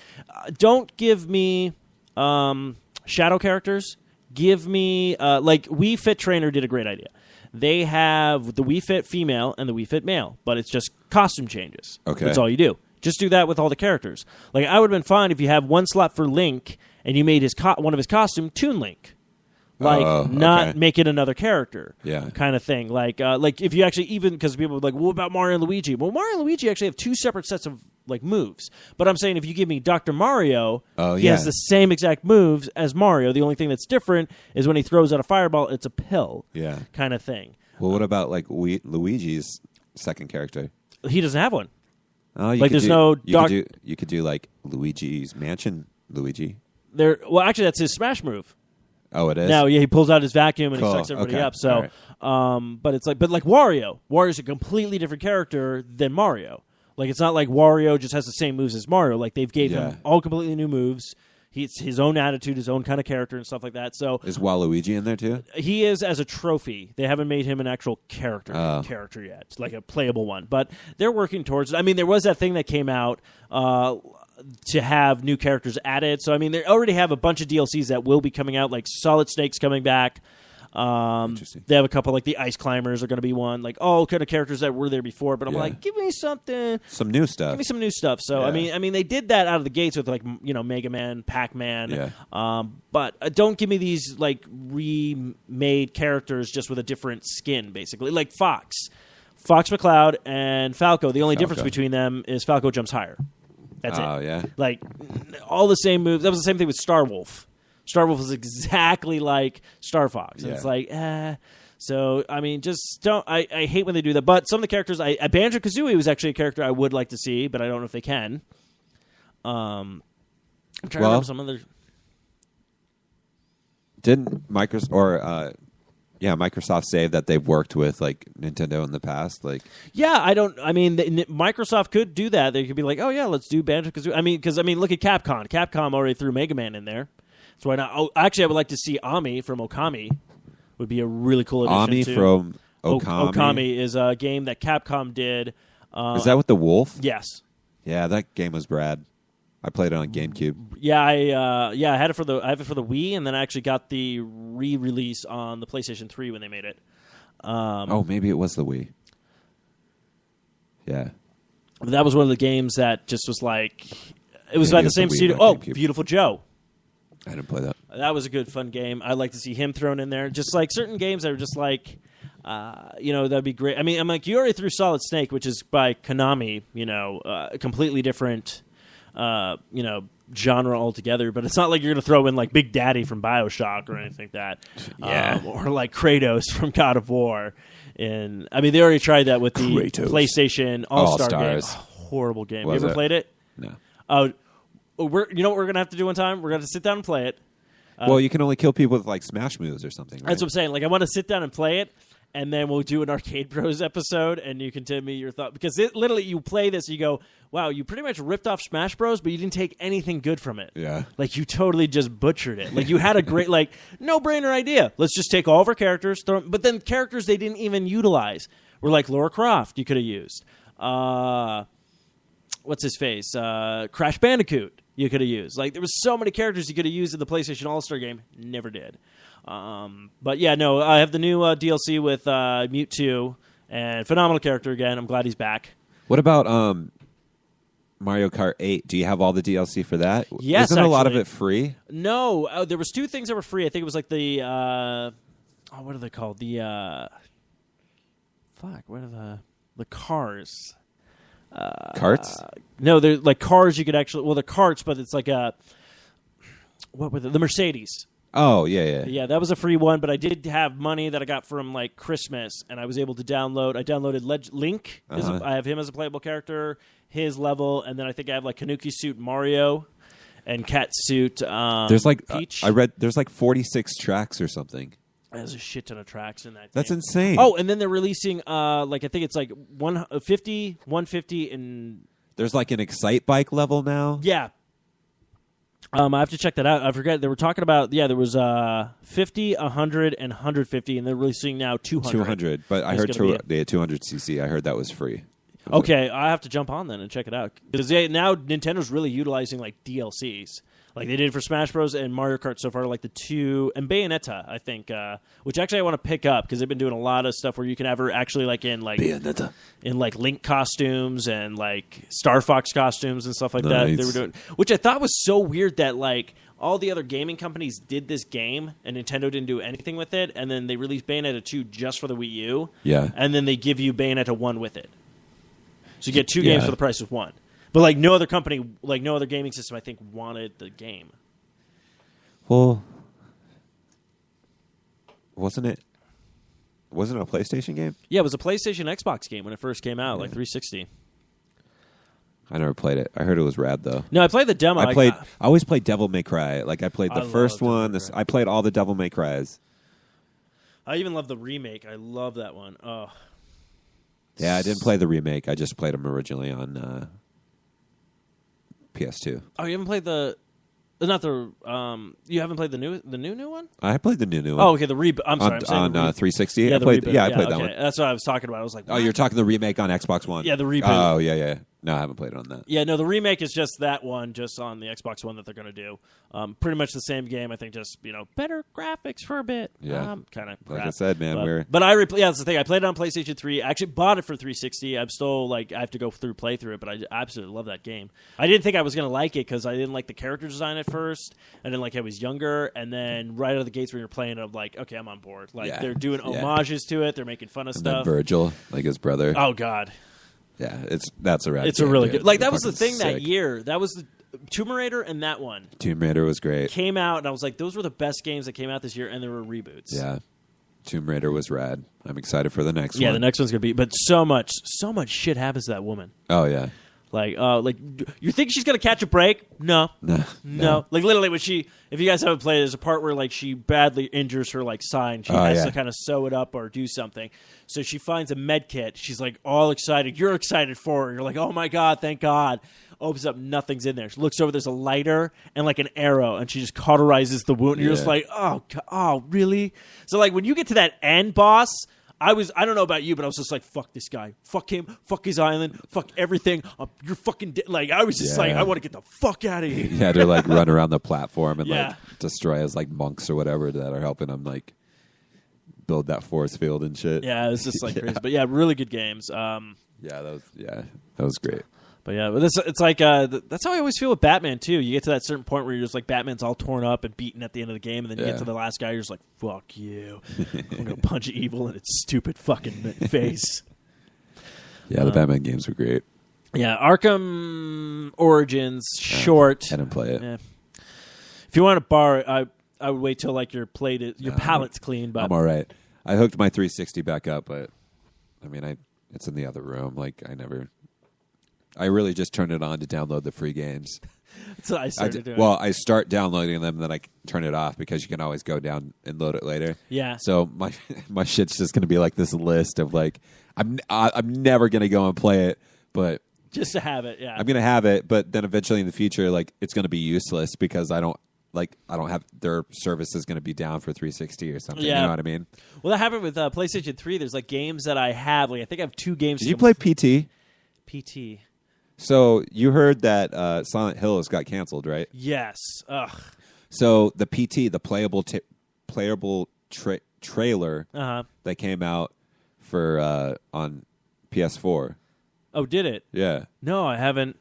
don't give me shadow characters. Give me, Wii Fit Trainer did a great idea. They have the Wii Fit female and the Wii Fit male, but it's just costume changes. Okay. That's all you do. Just do that with all the characters. I would have been fine if you have one slot for Link and you made one of his costume Toon Link. Not make it another character, kind of thing. Like if you actually even because people are like, what about Mario and Luigi? Well, Mario and Luigi actually have two separate sets of moves. But I'm saying if you give me Dr. Mario, he has the same exact moves as Mario. The only thing that's different is when he throws out a fireball, it's a pill, kind of thing. Well, what about Luigi's second character? He doesn't have one. Oh, you could do Luigi's Mansion Luigi. Well, actually, that's his Smash move. Oh, it is? No, yeah, he pulls out his vacuum and Cool. he sucks everybody Okay. up. So, All but it's but Wario. Wario's a completely different character than Mario. It's not like Wario just has the same moves as Mario. They've gave him all completely new moves. He's his own attitude, his own kind of character and stuff like that. So is Waluigi in there too? He is as a trophy. They haven't made him an actual character yet. It's like a playable one. But they're working towards it. I mean, there was that thing that came out to have new characters added. So, I mean, they already have a bunch of DLCs that will be coming out, like Solid Snake's coming back. Interesting. They have a couple, the Ice Climbers are going to be one. All kind of characters that were there before. But I'm give me something. Some new stuff. Give me some new stuff. So, I mean, they did that out of the gates with, Mega Man, Pac-Man. Yeah. But don't give me these, remade characters just with a different skin, basically. Like Fox McCloud and Falco. The only difference between them is Falco jumps higher. That's it. Oh, yeah. All the same moves. That was the same thing with Star Wolf. Star Wolf is exactly like Star Fox. And it's So, I mean, just don't... I hate when they do that. But some of the characters... Banjo-Kazooie was actually a character I would like to see, but I don't know if they can. I'm trying to remember some other... Didn't Microsoft say that they've worked with Nintendo in the past? Microsoft could do that. They could be like, oh yeah, let's do Banjo-Kazooie. Look at Capcom. Capcom already threw Mega Man in there. So why not? Oh, actually, I would like to see Ami from Okami. Would be a really cool addition. Ami from Okami. Okami is a game that Capcom did. Is that with the wolf? Yes. Yeah, that game was rad. I played it on GameCube. Yeah, I had it for the Wii, and then I actually got the re-release on the PlayStation 3 when they made it. Maybe it was the Wii. Yeah. that was one of the games that just was like, it was Yeah, by the it's a same Wii, studio. not Oh, GameCube. Beautiful Joe. I didn't play that. That was a good, fun game. I'd like to see him thrown in there. Just like certain games that are just like, that'd be great. I mean, I'm like, you already threw Solid Snake, which is by Konami, a completely different, genre altogether. But it's not like you're going to throw in like Big Daddy from BioShock or anything like that. Yeah. Or like Kratos from God of War. And I mean, they already tried that with the Kratos. PlayStation All-Star game. All-Stars. Oh, horrible game. Was you ever it? played it? No. You know what we're going to have to do one time? We're going to sit down and play it. Well, you can only kill people with like smash moves or something. Right? That's what I'm saying. Like, I want to sit down and play it, and then we'll do an Arcade Bros episode, and you can tell me your thought. Because literally, you play this, and you go, wow, you pretty much ripped off Smash Bros, but you didn't take anything good from it. Yeah. Like, you totally just butchered it. Like, you had a great, like, no-brainer idea. Let's just take all of our characters, throw 'em, but then characters they didn't even utilize were like Lara Croft you could have used. What's his face? Crash Bandicoot you could have used. Like, there was so many characters you could have used in the PlayStation All-Star game. Never did. But yeah, no, I have the new DLC with Mewtwo, and phenomenal character again. I'm glad he's back. What about Mario Kart 8? Do you have all the DLC for that? Yes, Isn't a lot of actually. it free? No, there was two things that were free. I think it was like the what are they called? The what are the cars? Carts? No, they're like cars you could actually. Well, they're carts, but it's like what were the Mercedes? Oh, yeah. Yeah, that was a free one, but I did have money that I got from like Christmas, and I was able to download. I downloaded Link. I have him as a playable character, his level, and then I think I have like Kanuki Suit Mario and Cat Suit. There's like Peach. I read there's like 46 tracks or something. There's a shit ton of tracks in that. That's game. insane. Oh, and then they're releasing like I think it's like 150, 150, and There's like an Excite Bike level now. yeah. I have to check that out. I forget they were talking about. Yeah, there was 50, 100, and 150, and they're releasing now 200. 200, but I It's heard gonna be they had 200cc. I heard that was free. Okay, I have to jump on then and check it out because now Nintendo's really utilizing like DLCs, like they did for Smash Bros. And Mario Kart so far, like the two and Bayonetta, I think, which actually I want to pick up because they've been doing a lot of stuff where you can ever actually like in like Link costumes and like Star Fox costumes and stuff like that. Nice. They were doing, which I thought was so weird that like all the other gaming companies did this game and Nintendo didn't do anything with it, and then they released Bayonetta 2 just for the Wii U, Yeah. and then they give you Bayonetta 1 with it. So you get two Yeah. games for the price of one. But like no other company, like no other gaming system, I think wanted the game. Well, wasn't it a PlayStation game? Yeah, it was a PlayStation Xbox game when it first came out, like 360. I never played it. I heard it was rad though. No, I played the demo. I always played Devil May Cry. Like I played I the love first Devil May one. Cry. I played all the Devil May Cries. I even love the remake. I love that one. Oh, Yeah, I didn't play the remake. I just played them originally on PS2. oh, you haven't played the, not the you haven't played the new one? I played the new one. Oh, okay, the reboot. I'm sorry, I'm saying on the re- 360. Yeah, I the played. reboot. Yeah, I played that okay. one. That's what I was talking about. I was like, Oh, what? you're talking the remake on Xbox One. Yeah, the reboot. Oh, yeah. No, I haven't played it on that. Yeah, no, the remake is just that one, just on the Xbox One that they're going to do. Pretty much the same game. I think just better graphics for a bit. Yeah. Kind of. Like I said, man, but yeah, that's the thing. I played it on PlayStation 3. I actually bought it for 360. I'm still I have to go play through it, but I absolutely love that game. I didn't think I was going to like it because I didn't like the character design at first. I didn't like how he was younger, and then right out of the gates when you're playing, I'm like, okay, I'm on board. Like Yeah. they're doing Yeah. homages to it. They're making fun of And then stuff. Virgil, like his brother. Oh God. Yeah, that's a rad. It's a game, really dude. good. Like that They're was the fucking thing that sick. year. That was the Tomb Raider and that one Tomb Raider was great. came out, and I was like, those were the best games that came out this year, and there were reboots. Yeah, Tomb Raider was rad. I'm excited for the next Yeah, one. the next one's gonna be. But so much shit happens to that woman. Oh yeah. Like you think she's gonna catch a break? No. No. Like literally, when if you guys haven't played, there's a part where like she badly injures her like sign. She has yeah. to kind of sew it up or do something. So she finds a med kit. She's like all excited. You're excited for her. You're like, oh my god, thank God. Opens up, nothing's in there. She looks over. There's a lighter and like an arrow, and she just cauterizes the wound. And you're just Yeah. like, oh, really? So like when you get to that end boss. I don't know about you, but I was just like, fuck this guy. Fuck him. Fuck his island. Fuck everything. You're fucking like, I was just Yeah. like, I want to get the fuck out of here. He had to like run around the platform and Yeah. like destroy his like monks or whatever that are helping him like build that force field and shit. Yeah, it was just like crazy. But yeah, really good games. Yeah, that was great. But yeah, but it's like that's how I always feel with Batman too. You get to that certain point where you're just like Batman's all torn up and beaten at the end of the game, and then you get to the last guy, you're just like, "Fuck you!" I'm gonna punch evil in its stupid fucking face. Yeah, the Batman games were great. Yeah, Arkham Origins short. I didn't play it. Yeah. If you want to borrow, I would wait till like your palate's clean. But I'm all right. I hooked my 360 back up, but I mean, it's in the other room. Like I really just turned it on to download the free games. that's what I started doing. Well, I start downloading them, then I turn it off because you can always go down and load it later. Yeah. So my shit's just gonna be like this list of like I'm never gonna go and play it, but just to have it. Yeah. I'm gonna have it, but then eventually in the future, like it's gonna be useless because I don't have their service is gonna be down for 360 or something. Yeah. You know what I mean? Well, that happened with PlayStation 3. There's like games that I have. Like I think I have 2 games. Did you play PT? PT? So you heard that Silent Hills got canceled, right? Yes. Ugh. So the PT, the playable trailer that came out for on PS4. Oh, did it? Yeah. No, I haven't.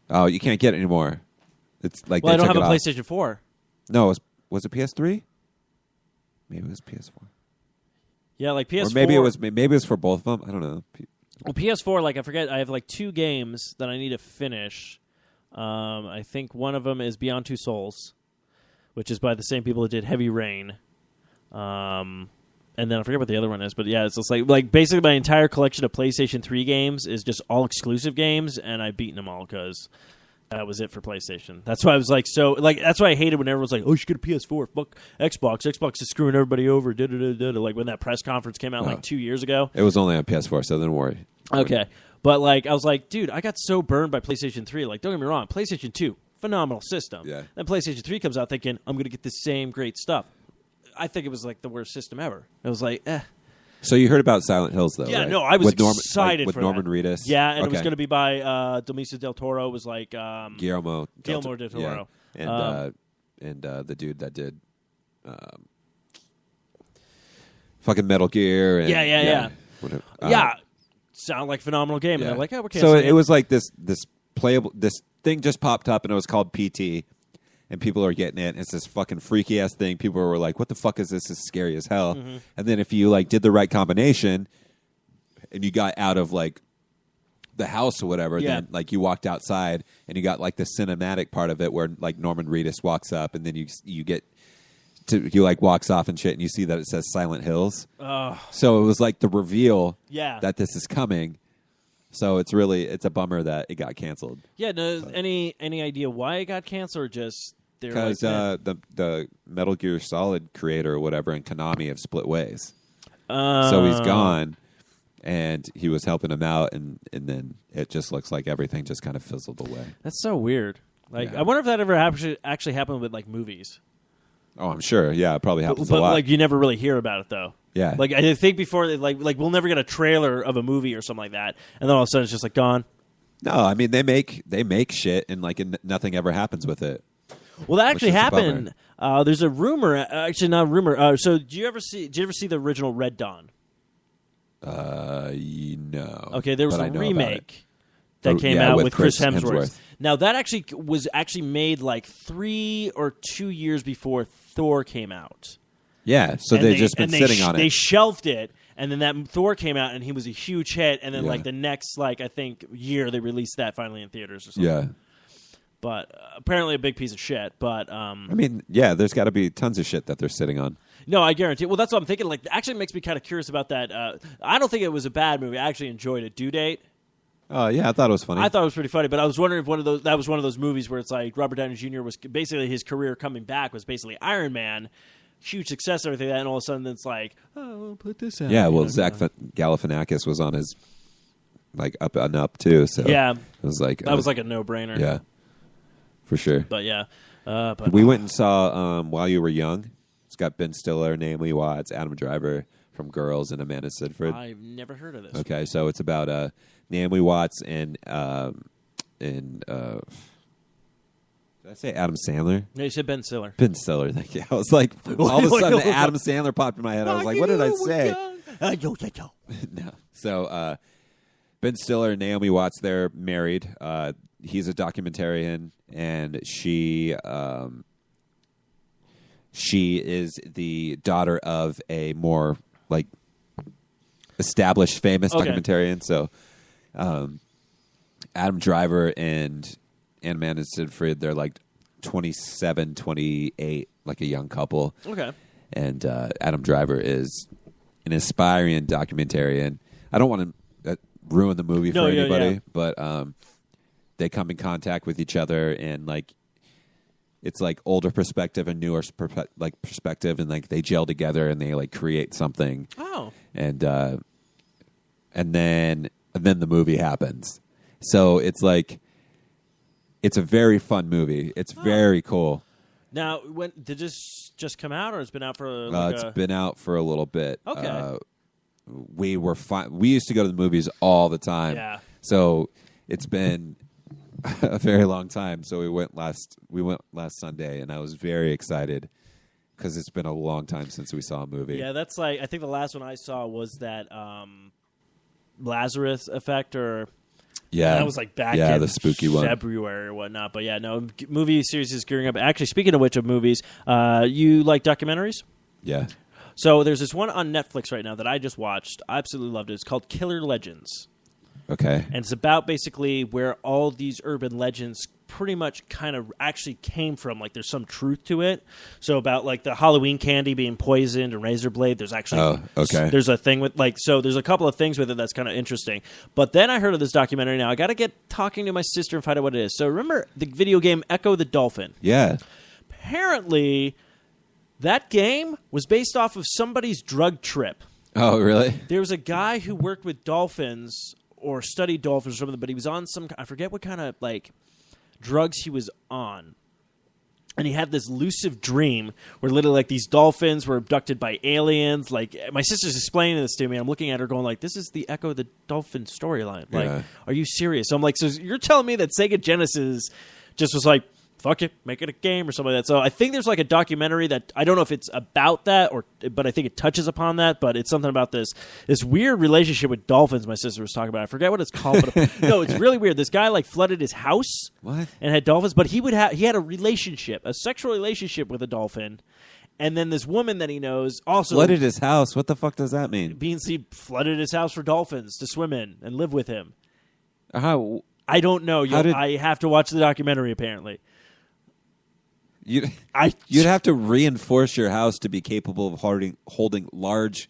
Oh, you can't get it anymore. It's like Well, they I don't took have a it off. PlayStation 4. No, was it PS3? Maybe it was PS4. Yeah, like PS4. Or maybe it was for both of them. I don't know. Well, PS4, like I forget, I have like 2 games that I need to finish. I think one of them is Beyond Two Souls, which is by the same people that did Heavy Rain. And then I forget what the other one is, but yeah, it's just like basically my entire collection of PlayStation 3 games is just all exclusive games, and I've beaten them all because that was it for PlayStation. That's why I was like, that's why I hated when everyone's like, oh, you should get a PS4. Fuck Xbox. Xbox is screwing everybody over. Like when that press conference came out like 2 years ago. It was only on PS4, so don't worry. Okay. But like I was like, dude, I got so burned by PlayStation 3. Like, don't get me wrong, PlayStation 2, phenomenal system. Yeah. Then PlayStation 3 comes out thinking, I'm going to get the same great stuff. I think it was like the worst system ever. It was like, So you heard about Silent Hills, though, Yeah, right? no, I was with excited with for Norman that. Reedus. Yeah, and it was Okay. going to be by Benicio del Toro. It was like Guillermo del Toro. Yeah. And the dude that did fucking Metal Gear. And, Yeah. Whatever. yeah, sound like a phenomenal game. And Yeah. they're like, oh, we're So canceling it was like this playable this thing just popped up and it was called PT. And people are getting it. It's this fucking freaky ass thing. People were like, "What the fuck is this? This is scary as hell." Mm-hmm. And then if you like did the right combination, and you got out of like the house or whatever, Yeah. then like you walked outside and you got like the cinematic part of it where like Norman Reedus walks up, and then you get to you like walks off and shit, and you see that it says Silent Hills. So it was like the reveal Yeah. that this is coming. So it's a bummer that it got canceled. Yeah, no, any idea why it got canceled or just they're Because like, the Metal Gear Solid creator or whatever and Konami have split ways. So he's gone, and he was helping him out, and then it just looks like everything just kind of fizzled away. That's so weird. Like, Yeah. I wonder if that ever actually happened with like movies. Oh, I'm sure. Yeah, it probably happens But a lot. like you never really hear about it though. Yeah. Like I think before like we'll never get a trailer of a movie or something like that, and then all of a sudden it's just like gone. No, I mean they make shit, and like nothing ever happens with it. Well, that actually is a happened. There's a rumor, actually not a rumor. So did you ever see the original Red Dawn? No. Okay, there was but I a know about it. remake that came Yeah, out with with Chris Chris Hemsworth. Hemsworth. Now that actually was made like 3 or 2 years before Thor came out. Yeah, so And they've just been sitting on They it. shelved it, and then that Thor came out, and he was a huge hit. And then Yeah. like the next I think year they released that finally in theaters or something. Yeah. But apparently a big piece of shit. But I mean, yeah, there's got to be tons of shit that they're sitting on. no, I guarantee. Well, that's what I'm thinking. Like, actually, it makes me kind of curious about that. I don't think it was a bad movie. I actually enjoyed it. Due Date. Yeah, I thought it was funny. I thought it was pretty funny, but I was wondering if that was one of those movies where it's like Robert Downey Jr. was basically his career coming back was basically Iron Man, huge success and everything like that, and all of a sudden it's like, oh, we'll put this out. Yeah, well, You know, Zach Galifianakis was on his like up and up too. So Yeah. it was like that was like a no-brainer. yeah, for sure. But yeah, but We went and saw While You Were Young. It's got Ben Stiller, Naomi Watts, Adam Driver from Girls, and Amanda Seyfried. I've never heard of this. Okay, so it's about Naomi Watts and Did I say Adam Sandler? No, you said Ben Stiller. Ben Stiller. Thank you. I was like, all of a sudden, Adam Sandler popped in my head. I was like, what did I say? No. So, Ben Stiller and Naomi Watts, they're married. He's a documentarian, and she is the daughter of a more like established, famous documentarian. So, Adam Driver and Amanda Seyfried, they're like 27, 28, like a young couple. Okay. And Adam Driver is an aspiring documentarian. I don't want to ruin the movie for anybody, but they come in contact with each other, and like it's like older perspective and newer perspective, and like they gel together and they like create something. Oh. And then the movie happens. So it's like it's a very fun movie. It's very cool. Now, when did this just come out, or it's been out for? It's been out for a little bit. Okay. We were fine. We used to go to the movies all the time. Yeah. So it's been a very long time. So we went last Sunday, and I was very excited because it's been a long time since we saw a movie. Yeah, that's like I think the last one I saw was that Lazarus Effect, or that was like back in the spooky one. February or whatnot. But yeah, no, movie series is gearing up. Actually, speaking of which, of movies, you like documentaries? Yeah. So there's this one on Netflix right now that I just watched. I absolutely loved it. It's called Killer Legends. Okay. And it's about basically where all these urban legends pretty much kind of actually came from. Like there's some truth to it. So about like the Halloween candy being poisoned and razor blade, there's actually there's a thing with like, so there's a couple of things with it that's kind of interesting. But then I heard of this documentary. Now I got to get talking to my sister and find out what it is. So remember the video game Echo the Dolphin? Yeah. Apparently that game was based off of somebody's drug trip. Oh, really? There was a guy who worked with dolphins or studied dolphins or something, but he was on some, I forget what kind of like drugs he was on. And he had this lucid dream where literally like these dolphins were abducted by aliens. Like my sister's explaining this to me. I'm looking at her going like, this is the Echo the Dolphin storyline. Like, are you serious? So I'm like, so you're telling me that Sega Genesis just was like, fuck it, make it a game or something like that. So I think there's like a documentary that I don't know if it's about that but I think it touches upon that. But it's something about this weird relationship with dolphins. My sister was talking about. I forget what it's called. But no, it's really weird. This guy like flooded his house and had dolphins, but he had a relationship, a sexual relationship with a dolphin. And then this woman that he knows also flooded his house. What the fuck does that mean? Means he flooded his house for dolphins to swim in and live with him. How? I don't know. I have to watch the documentary apparently. You'd have to reinforce your house to be capable of holding large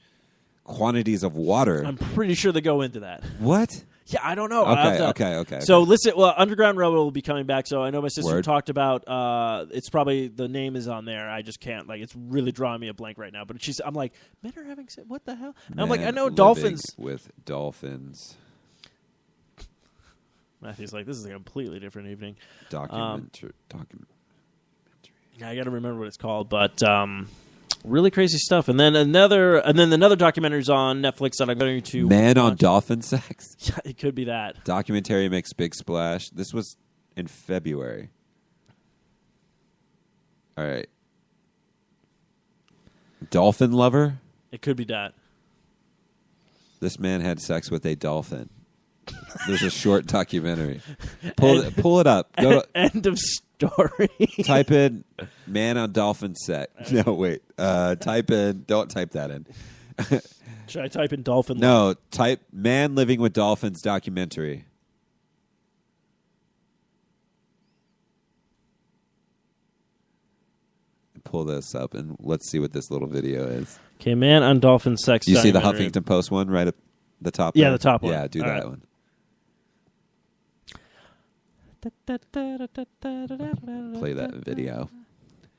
quantities of water. I'm pretty sure they go into that. What? Yeah, I don't know. Okay. So listen, well, Underground Railroad will be coming back. So I know my sister talked about. It's probably the name is on there. I just can't it's really drawing me a blank right now. But I'm like, men are having sex. What the hell? And I'm like, I know dolphins with dolphins. Matthew's like, this is a completely different evening. Documentary. I got to remember what it's called, but really crazy stuff. And then another documentary's on Netflix that I'm going to Man on Dolphin Sex. Yeah, it could be that. Documentary makes big splash. This was in February. All right. Dolphin lover. It could be that. This man had sex with a dolphin. There's a short documentary. Pull it up. End of story. Type in man on dolphin sex. No, wait. Type in. Don't type that in. Should I type in dolphin? No, type man living with dolphins documentary. Pull this up and let's see what this little video is. Okay, man on dolphin sex. You see the Huffington Post one right at the top? Yeah, there? the top one. Yeah, do that one. Play that video.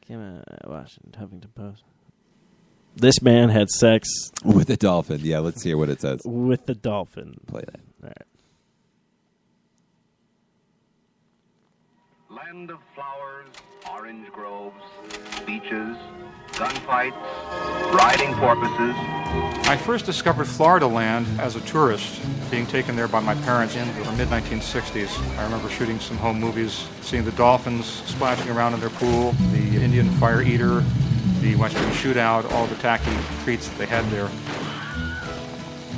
Came out Washington Huffington Post. This man had sex with a dolphin. Yeah, let's hear what it says. With the dolphin. Play that. All right. Land of flowers, orange groves, beaches, gunfights, riding porpoises. I first discovered Florida Land as a tourist, being taken there by my parents in the mid-1960s. I remember shooting some home movies, seeing the dolphins splashing around in their pool, the Indian fire eater, the Western shootout, all the tacky treats that they had there.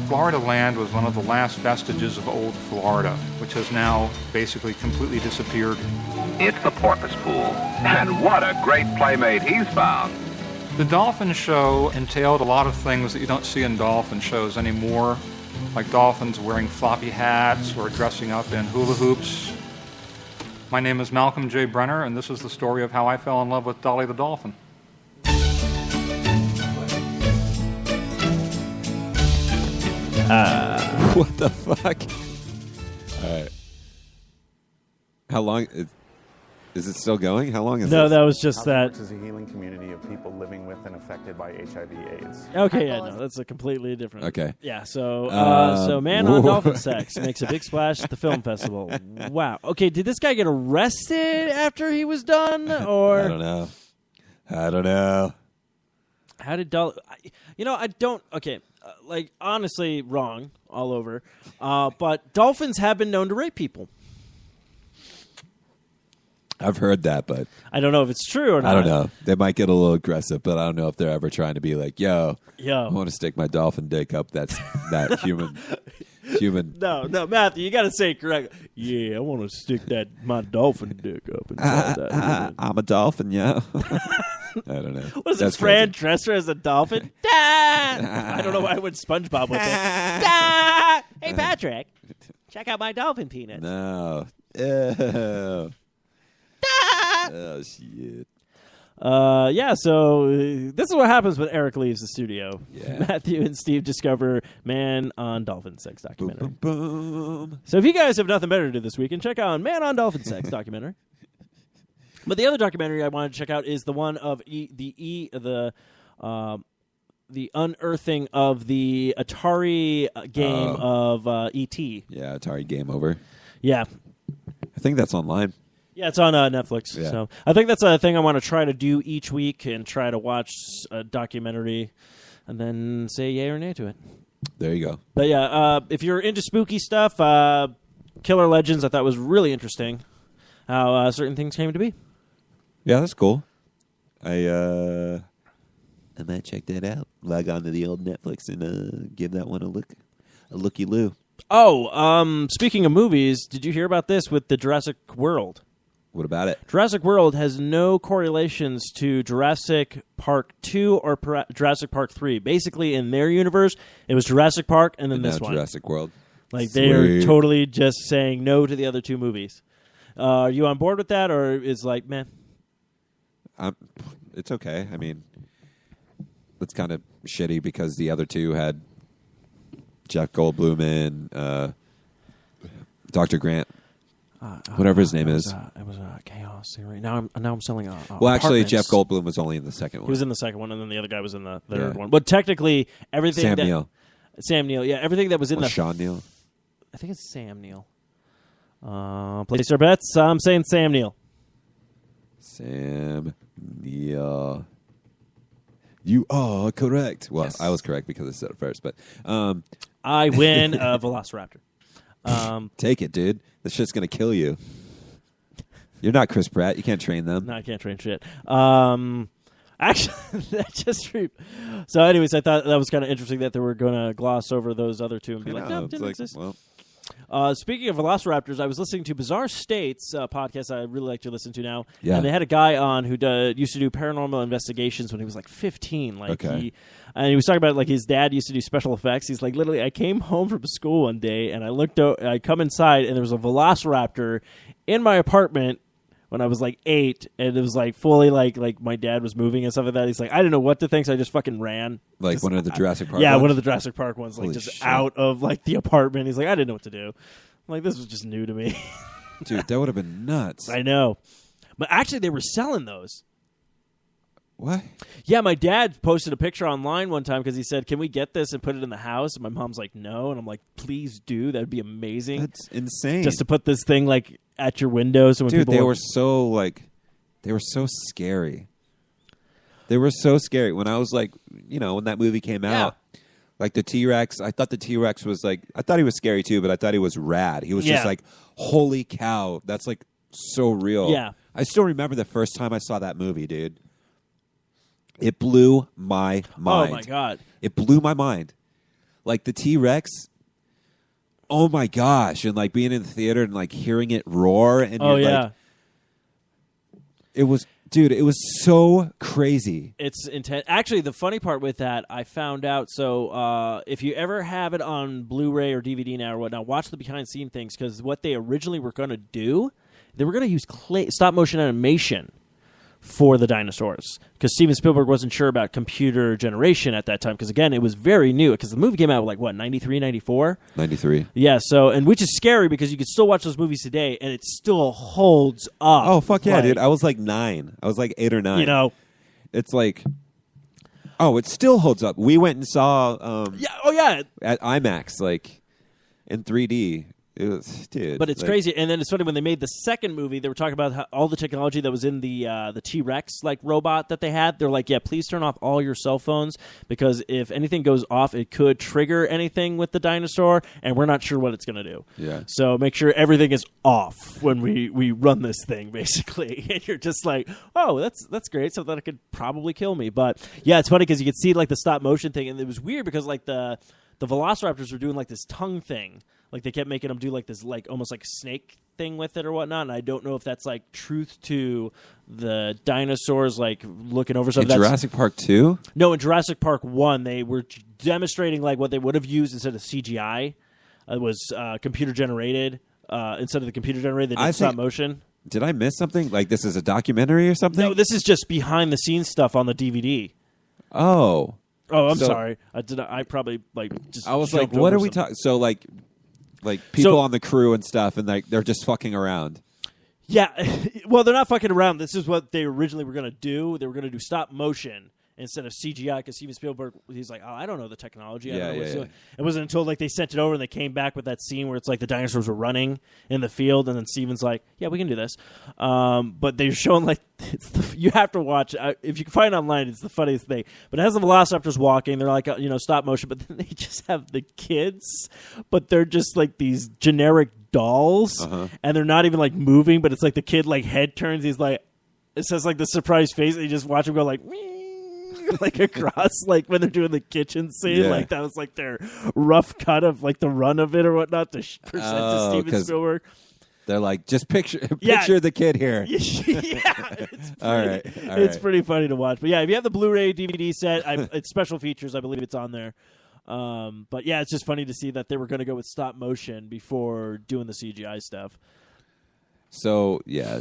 Florida Land was one of the last vestiges of old Florida, which has now basically completely disappeared. It's the porpoise pool, and what a great playmate he's found. The dolphin show entailed a lot of things that you don't see in dolphin shows anymore, like dolphins wearing floppy hats or dressing up in hula hoops. My name is Malcolm J. Brenner, and this is the story of how I fell in love with Dolly the dolphin. What the fuck? All right. How long is it still going? How long is No, this? that was just that. Is a healing community of people living with and affected by HIV/AIDS. Okay, yeah, no, that's a completely different. Okay. Yeah, so man on whoa. dolphin sex makes a big splash at the film festival. Wow. Okay, did this guy get arrested after he was done, or I don't know. how did Dolly? I don't. Okay, like honestly, wrong all over. But dolphins have been known to rape people. I've heard that, but I don't know if it's true or not. I don't know. They might get a little aggressive, but I don't know if they're ever trying to be like, yo, I want to stick my dolphin dick up that human. No, Matthew, you got to say it correct. Yeah, I want to stick my dolphin dick up inside that. I'm a dolphin, yeah. I don't know. What is it, Fran Dresser as a dolphin? I don't know why I went SpongeBob with it. Hey, Patrick, check out my dolphin penis. No. Ew. Oh, shit. So this is what happens when Eric leaves the studio. Yeah. Matthew and Steve discover Man on Dolphin Sex documentary. Boom, boom. So if you guys have nothing better to do this weekend, check out Man on Dolphin Sex documentary. But the other documentary I wanted to check out is the one of the unearthing of the Atari game of E.T. Yeah, Atari Game Over. Yeah. I think that's online. Yeah, it's on Netflix. Yeah. So I think that's a thing I want to try to do each week and try to watch a documentary and then say yay or nay to it. There you go. But yeah, if you're into spooky stuff, Killer Legends I thought was really interesting how certain things came to be. Yeah, that's cool. I might check that out. Log on to the old Netflix and give that one a look. A looky-loo. Oh, speaking of movies, did you hear about this with the Jurassic World? What about it? Jurassic World has no correlations to Jurassic Park 2 or Jurassic Park 3. Basically, in their universe, it was Jurassic Park and then And this now one. Jurassic World. Like, Sweet. they're totally just saying no to the other two movies. Are you on board with that, or is like, man? It's okay. I mean, it's kind of shitty because the other two had Jeff Goldblum and Dr. Grant. Whatever his name is. It was chaos theory. Now I'm selling. Well, actually, apartments. Jeff Goldblum was only in the second one. He was in the second one, and then the other guy was in the third one. But technically, everything. Sam Neill. Sam Neill. Yeah, everything that was in Or the. Sean Neill. I think it's Sam Neill. Place our bets. I'm saying Sam Neill. Sam Neill. You are correct. Well, Yes. I was correct because I said it first, but I win a Velociraptor. take it, dude. This shit's gonna kill you. You're not Chris Pratt. You can't train them. No, I can't train shit. Actually, that just so. Anyways, I thought that was kind of interesting that they were going to gloss over those other two and be like, no, it's didn't like, exist. well, Speaking of Velociraptors, I was listening to Bizarre States podcast I really like to listen to now. Yeah. And they had a guy on who used to do paranormal investigations when he was like 15. Like Okay. and he was talking about like his dad used to do special effects. He's like, literally, I came home from school one day and I come inside and there was a Velociraptor in my apartment when I was like 8, and it was like fully like my dad was moving and stuff like that. He's like, I didn't know what to think, so I just fucking ran. like Just- one of the Jurassic Park. Yeah, ones? one of the Jurassic Park ones, like Holy just shit. out of like the apartment. He's like, I didn't know what to do. I'm like, this was just new to me. Dude, that would have been nuts. I know, but actually, they were selling those. What? Yeah, my dad posted a picture online one time because he said, "Can we get this and put it in the house?" And my mom's like, "No," and I'm like, "Please do. That'd be amazing." That's insane. Just to put this thing like at your window, so when Dude, people they were so scary. They were so scary when I was like, when that movie came out. Like the T-Rex, I thought the T-Rex was like, I thought he was scary too, but I thought he was rad. He was just like, holy cow, that's like so real. Yeah. I still remember the first time I saw that movie, dude. It blew my mind. Oh my god. It blew my mind. Like the T-Rex, oh my gosh. And like being in the theater and like hearing it roar. And Oh, you're yeah. like, it was so crazy. It's intense. Actually, the funny part with that, I found out. So, if you ever have it on Blu-ray or DVD now or whatnot, watch the behind-the-scene things because what they originally were going to do, they were going to use stop-motion animation for the dinosaurs because Steven Spielberg wasn't sure about computer generation at that time because, again, it was very new because the movie came out like, 93, 94? 93. Yeah, so, and which is scary because you could still watch those movies today and it still holds up. Oh, fuck yeah, like, dude. I was like 9. I was like 8 or 9. It's like, it still holds up. We went and saw at IMAX, like, in 3D. It was, dude. But it's crazy. And then it's funny when they made the second movie, they were talking about how all the technology that was in the T-Rex like robot that they had. They're like, yeah, please turn off all your cell phones because if anything goes off, it could trigger anything with the dinosaur, and we're not sure what it's going to do. Yeah. So make sure everything is off when we run this thing, basically. And you're just like, oh, that's great. So that could probably kill me. But yeah, it's funny because you could see like the stop motion thing, and it was weird because like the Velociraptors were doing like this tongue thing. Like, they kept making them do, like, this, like, almost like a snake thing with it or whatnot. And I don't know if that's, like, truth to the dinosaurs, like, looking over something. In Jurassic Park 2? No, in Jurassic Park 1, they were demonstrating, like, what they would have used instead of CGI. It was computer-generated. Instead of the computer-generated, they did stop motion. Did I miss something? Like, this is a documentary or something? No, this is just behind-the-scenes stuff on the DVD. Oh. Oh, I'm sorry. I probably, like, just I was like, what are we talking? So, like people on the crew and stuff, and like they're just fucking around. Yeah, well, they're not fucking around. This is what they originally were going to do. They were going to do stop motion instead of CGI because Steven Spielberg, he's like, oh, I don't know the technology. I don't know what it's doing. It wasn't until like they sent it over and they came back with that scene where it's like the dinosaurs were running in the field, and then Steven's like, yeah, we can do this. But they're showing like you have to watch. If you can find it online, it's the funniest thing. But it has the Velociraptors walking. They're like, stop motion, but then they just have the kids, but they're just like these generic dolls, and they're not even like moving, but it's like the kid like head turns. He's like, it says like the surprised face, and you just watch him go like, like across, like when they're doing the kitchen scene, like that was like their rough cut of like the run of it or whatnot to present to Steven Spielberg. They're like, just picture the kid here. It's all right. It's pretty funny to watch. But yeah, if you have the Blu-ray DVD set, it's special features. I believe it's on there. But yeah, it's just funny to see that they were going to go with stop motion before doing the CGI stuff. So yeah,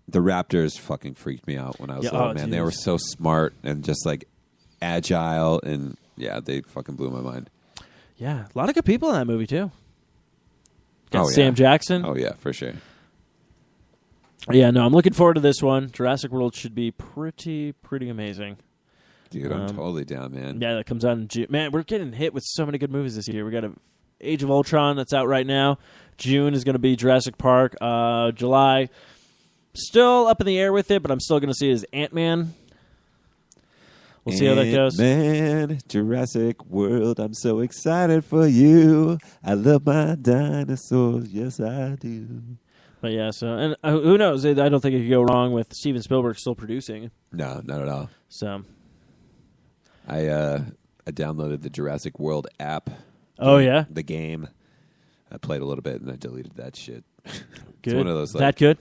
the Raptors fucking freaked me out when I was little, man. Geez. They were so smart and just like agile, and yeah, they fucking blew my mind. Yeah, a lot of good people in that movie too. Got Sam Jackson. Oh yeah, for sure. Yeah, no, I'm looking forward to this one. Jurassic World should be pretty amazing. Dude, I'm totally down, man. Yeah, that comes out in June. Man, we're getting hit with so many good movies this year. We got Age of Ultron that's out right now. June is going to be Jurassic Park. July, still up in the air with it, but I'm still going to see it as Ant-Man. We'll see how that goes. Ant-Man, Jurassic World, I'm so excited for you. I love my dinosaurs, yes I do. But yeah, so, and who knows? I don't think it could go wrong with Steven Spielberg still producing. No, not at all. So, I downloaded the Jurassic World app. Oh, yeah? The game. I played a little bit, and I deleted that shit. Good. It's one of those, like, that good?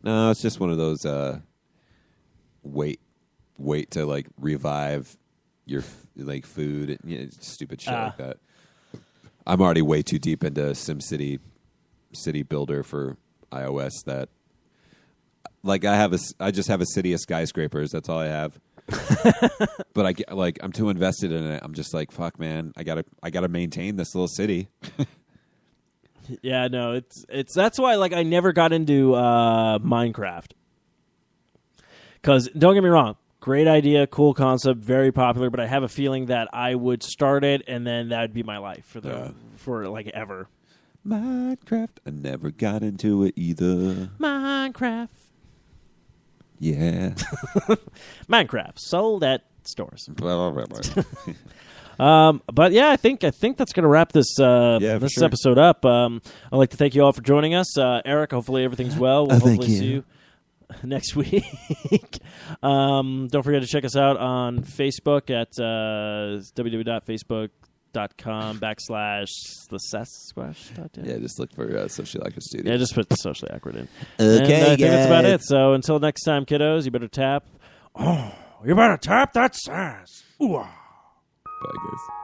No, it's just one of those wait to like revive your like food, stupid shit like that. I'm already way too deep into SimCity City Builder for iOS that like I just have a city of skyscrapers. That's all I have. But I'm too invested in it. I'm just like, fuck, man. I gotta maintain this little city. Yeah, no, it's that's why like I never got into Minecraft. Because don't get me wrong, Great idea, cool concept, very popular, but I have a feeling that I would start it and then that would be my life for like ever. Minecraft. I never got into it either. Minecraft. Yeah. Minecraft sold at stores. But But yeah, I think that's going to wrap this this sure. episode up. I'd like to thank you all for joining us, Eric. Hopefully everything's well. We'll hopefully see you next week. Don't forget to check us out on Facebook at www.facebook.com/the Sasquatch. Yeah, just look for Socially Awkward Studio. Yeah, just put the Socially Awkward in. Okay, and I think that's about guys. it. So until next time, kiddos, you better tap. Oh, you better tap that sass. Ooh. Bye, guys.